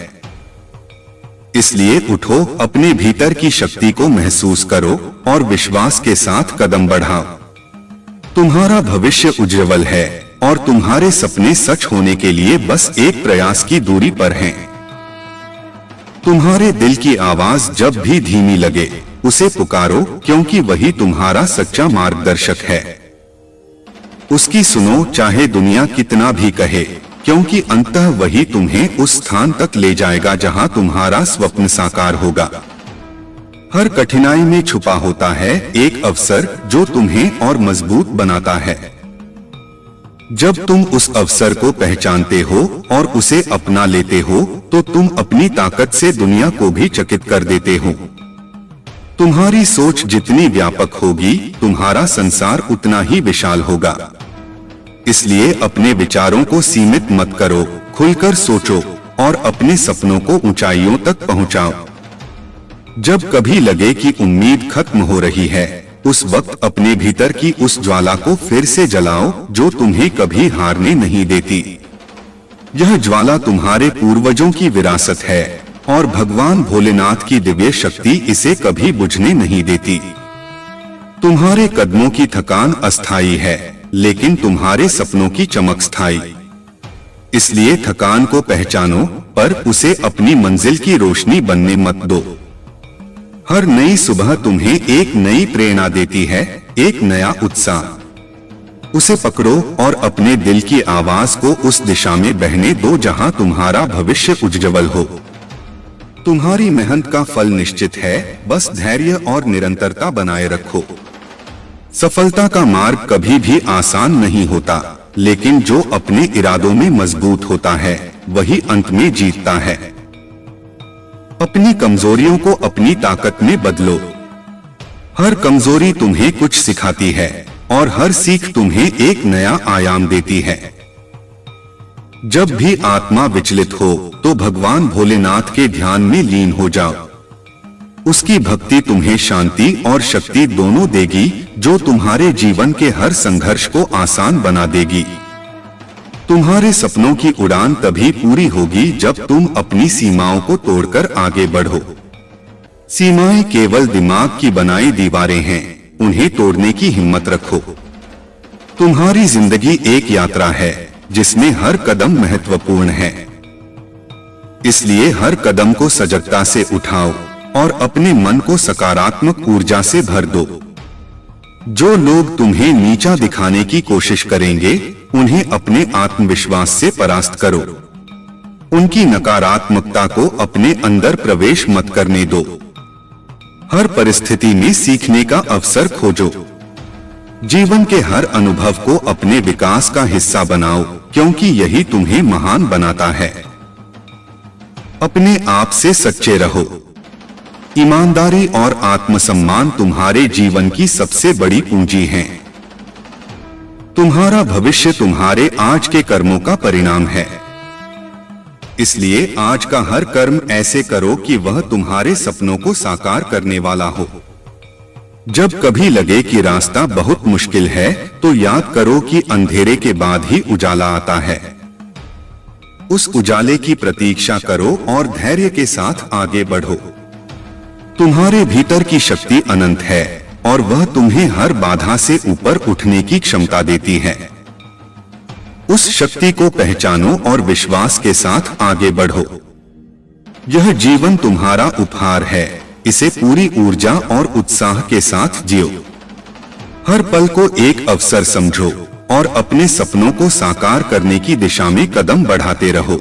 इसलिए उठो, अपने भीतर की शक्ति को महसूस करो और विश्वास के साथ कदम बढ़ाओ। तुम्हारा भविष्य उज्जवल है और तुम्हारे सपने सच होने के लिए बस एक प्रयास की दूरी पर हैं। तुम्हारे दिल की आवाज जब भी धीमी लगे उसे पुकारो, क्योंकि वही तुम्हारा सच्चा मार्गदर्शक है। उसकी सुनो, चाहे दुनिया कितना भी कहे, क्योंकि अंततः वही तुम्हें उस स्थान तक ले जाएगा जहां तुम्हारा स्वप्न साकार होगा। हर कठिनाई में छुपा होता है एक अवसर जो तुम्हें और मजबूत बनाता है। जब तुम उस अवसर को पहचानते हो और उसे अपना लेते हो तो तुम अपनी ताकत से दुनिया को भी चकित कर देते हो। तुम्हारी सोच जितनी व्यापक होगी, तुम्हारा संसार उतना ही विशाल होगा। इसलिए अपने विचारों को सीमित मत करो, खुलकर सोचो और अपने सपनों को ऊंचाइयों तक पहुंचाओ। जब कभी लगे कि उम्मीद खत्म हो रही है, उस वक्त अपने भीतर की उस ज्वाला को फिर से जलाओ जो तुम्हें कभी हारने नहीं देती। यह ज्वाला तुम्हारे पूर्वजों की विरासत है और भगवान भोलेनाथ की दिव्य शक्ति इसे कभी बुझने नहीं देती। तुम्हारे कदमों की थकान अस्थायी है, लेकिन तुम्हारे सपनों की चमक स्थायी। इसलिए थकान को पहचानो, पर उसे अपनी मंजिल की रोशनी बनने मत दो। हर नई सुबह तुम्हें एक नई प्रेरणा देती है, एक नया उत्साह। उसे पकड़ो और अपने दिल की आवाज को उस दिशा में बहने दो जहां तुम्हारा भविष्य उज्जवल हो। तुम्हारी मेहनत का फल निश्चित है, बस धैर्य और निरंतरता बनाए रखो। सफलता का मार्ग कभी भी आसान नहीं होता, लेकिन जो अपने इरादों में मजबूत होता है वही अंत में जीतता है। अपनी कमजोरियों को अपनी ताकत में बदलो। हर कमजोरी तुम्हें कुछ सिखाती है और हर सीख तुम्हें एक नया आयाम देती है। जब भी आत्मा विचलित हो तो भगवान भोलेनाथ के ध्यान में लीन हो जाओ। उसकी भक्ति तुम्हें शांति और शक्ति दोनों देगी, जो तुम्हारे जीवन के हर संघर्ष को आसान बना देगी। तुम्हारे सपनों की उड़ान तभी पूरी होगी जब तुम अपनी सीमाओं को तोड़कर आगे बढ़ो। सीमाएं केवल दिमाग की बनाई दीवारें हैं, उन्हें तोड़ने की हिम्मत रखो। तुम्हारी जिंदगी एक यात्रा है जिसमें हर कदम महत्वपूर्ण है, इसलिए हर कदम को सजगता से उठाओ और अपने मन को सकारात्मक ऊर्जा से भर दो। जो लोग तुम्हें नीचा दिखाने की कोशिश करेंगे, उन्हें अपने आत्मविश्वास से परास्त करो। उनकी नकारात्मकता को अपने अंदर प्रवेश मत करने दो। हर परिस्थिति में सीखने का अवसर खोजो। जीवन के हर अनुभव को अपने विकास का हिस्सा बनाओ, क्योंकि यही तुम्हें महान बनाता है। अपने आप से सच्चे रहो। ईमानदारी और आत्मसम्मान तुम्हारे जीवन की सबसे बड़ी पूंजी है। तुम्हारा भविष्य तुम्हारे आज के कर्मों का परिणाम है, इसलिए आज का हर कर्म ऐसे करो कि वह तुम्हारे सपनों को साकार करने वाला हो। जब कभी लगे कि रास्ता बहुत मुश्किल है, तो याद करो कि अंधेरे के बाद ही उजाला आता है। उस उजाले की प्रतीक्षा करो और धैर्य के साथ आगे बढ़ो। तुम्हारे भीतर की शक्ति अनंत है और वह तुम्हें हर बाधा से ऊपर उठने की क्षमता देती है। उस शक्ति को पहचानो और विश्वास के साथ आगे बढ़ो। यह जीवन तुम्हारा उपहार है, इसे पूरी ऊर्जा और उत्साह के साथ जियो। हर पल को एक अवसर समझो और अपने सपनों को साकार करने की दिशा में कदम बढ़ाते रहो।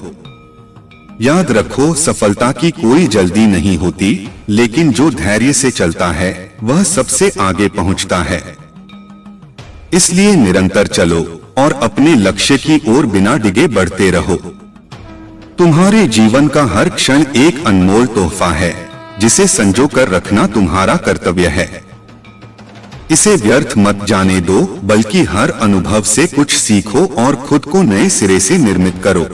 याद रखो, सफलता की कोई जल्दी नहीं होती, लेकिन जो धैर्य से चलता है वह सबसे आगे पहुंचता है। इसलिए निरंतर चलो और अपने लक्ष्य की ओर बिना डिगे बढ़ते रहो। तुम्हारे जीवन का हर क्षण एक अनमोल तोहफा है, जिसे संजो कर रखना तुम्हारा कर्तव्य है। इसे व्यर्थ मत जाने दो, बल्कि हर अनुभव से कुछ सीखो और खुद को नए सिरे से निर्मित करो।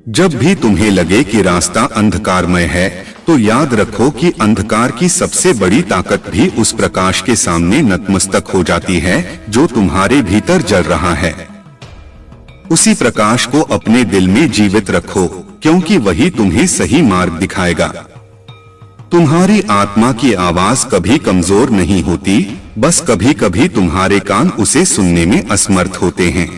जब भी तुम्हें लगे कि रास्ता अंधकारमय है, तो याद रखो कि अंधकार की सबसे बड़ी ताकत भी उस प्रकाश के सामने नतमस्तक हो जाती है जो तुम्हारे भीतर जल रहा है। उसी प्रकाश को अपने दिल में जीवित रखो, क्योंकि वही तुम्हें सही मार्ग दिखाएगा। तुम्हारी आत्मा की आवाज कभी कमजोर नहीं होती, बस कभी कभी तुम्हारे कान उसे सुनने में असमर्थ होते हैं।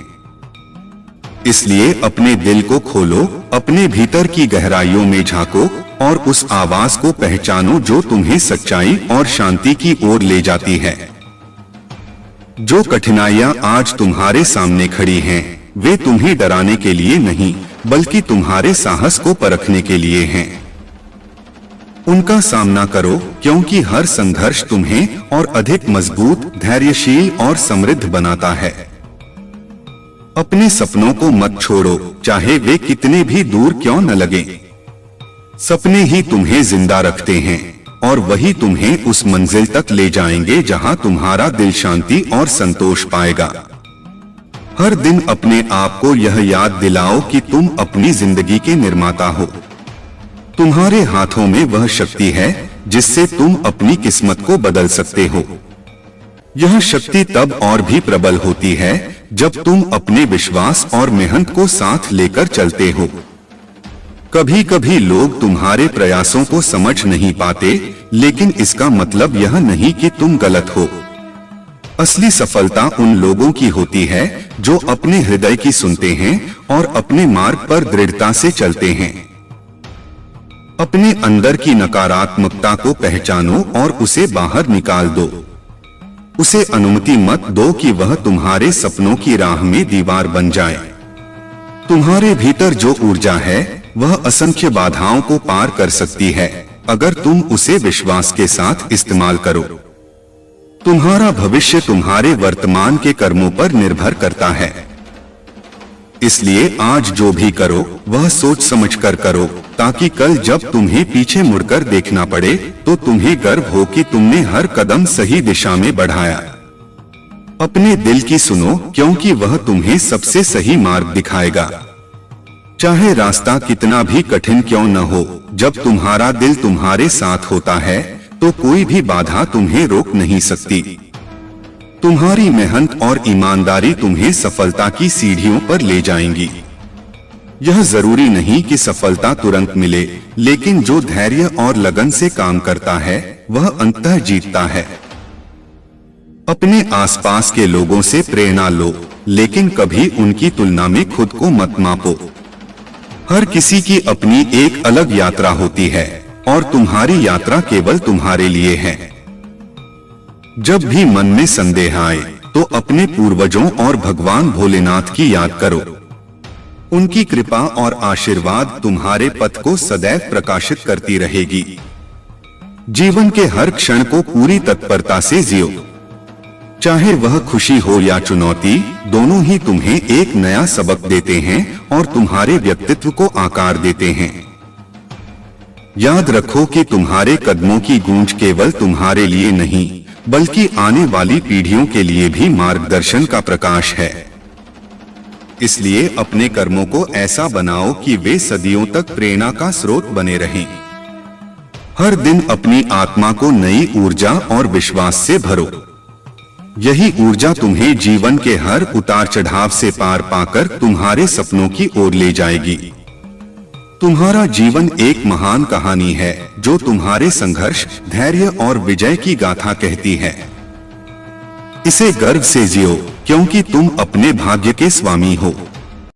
इसलिए अपने दिल को खोलो, अपने भीतर की गहराइयों में झांको और उस आवाज को पहचानो जो तुम्हें सच्चाई और शांति की ओर ले जाती है। जो कठिनाइयां आज तुम्हारे सामने खड़ी हैं, वे तुम्हें डराने के लिए नहीं, बल्कि तुम्हारे साहस को परखने के लिए हैं। उनका सामना करो, क्योंकि हर संघर्ष तुम्हें और अधिक मजबूत, धैर्यशील और समृद्ध बनाता है। अपने सपनों को मत छोड़ो, चाहे वे कितने भी दूर क्यों न लगें। सपने ही तुम्हें जिंदा रखते हैं और वही तुम्हें उस मंजिल तक ले जाएंगे जहां तुम्हारा दिल शांति और संतोष पाएगा। हर दिन अपने आप को यह याद दिलाओ कि तुम अपनी जिंदगी के निर्माता हो। तुम्हारे हाथों में वह शक्ति है जिससे तुम अपनी किस्मत को बदल सकते हो। यह शक्ति तब और भी प्रबल होती है जब तुम अपने विश्वास और मेहनत को साथ लेकर चलते हो। कभी कभी लोग तुम्हारे प्रयासों को समझ नहीं पाते, लेकिन इसका मतलब यह नहीं कि तुम गलत हो। असली सफलता उन लोगों की होती है जो अपने हृदय की सुनते हैं और अपने मार्ग पर दृढ़ता से चलते हैं। अपने अंदर की नकारात्मकता को पहचानो और उसे बाहर निकाल दो। उसे अनुमति मत दो कि वह तुम्हारे सपनों की राह में दीवार बन जाए। तुम्हारे भीतर जो ऊर्जा है वह असंख्य बाधाओं को पार कर सकती है, अगर तुम उसे विश्वास के साथ इस्तेमाल करो। तुम्हारा भविष्य तुम्हारे वर्तमान के कर्मों पर निर्भर करता है। इसलिए आज जो भी करो वह सोच समझ कर करो, ताकि कल जब तुम्हें पीछे मुड़कर देखना पड़े तो तुम्हें गर्व हो कि तुमने हर कदम सही दिशा में बढ़ाया। अपने दिल की सुनो, क्योंकि वह तुम्हें सबसे सही मार्ग दिखाएगा। चाहे रास्ता कितना भी कठिन क्यों न हो, जब तुम्हारा दिल तुम्हारे साथ होता है तो कोई भी बाधा तुम्हें रोक नहीं सकती। तुम्हारी मेहनत और ईमानदारी तुम्हें सफलता की सीढ़ियों पर ले जाएंगी। यह जरूरी नहीं कि सफलता तुरंत मिले, लेकिन जो धैर्य और लगन से काम करता है वह अंततः जीतता है। अपने आसपास के लोगों से प्रेरणा लो, लेकिन कभी उनकी तुलना में खुद को मत मापो। हर किसी की अपनी एक अलग यात्रा होती है और तुम्हारी यात्रा केवल तुम्हारे लिए है। जब भी मन में संदेह आए तो अपने पूर्वजों और भगवान भोलेनाथ की याद करो। उनकी कृपा और आशीर्वाद तुम्हारे पथ को सदैव प्रकाशित करती रहेगी। जीवन के हर क्षण को पूरी तत्परता से जियो। चाहे वह खुशी हो या चुनौती, दोनों ही तुम्हें एक नया सबक देते हैं और तुम्हारे व्यक्तित्व को आकार देते हैं। याद रखो कि तुम्हारे कदमों की गूंज केवल तुम्हारे लिए नहीं, बल्कि आने वाली पीढ़ियों के लिए भी मार्गदर्शन का प्रकाश है। इसलिए अपने कर्मों को ऐसा बनाओ कि वे सदियों तक प्रेरणा का स्रोत बने रहें। हर दिन अपनी आत्मा को नई ऊर्जा और विश्वास से भरो। यही ऊर्जा तुम्हें जीवन के हर उतार चढ़ाव से पार पाकर तुम्हारे सपनों की ओर ले जाएगी। तुम्हारा जीवन एक महान कहानी है जो तुम्हारे संघर्ष, धैर्य और विजय की गाथा कहती है। इसे गर्व से जियो, क्योंकि तुम अपने भाग्य के स्वामी हो।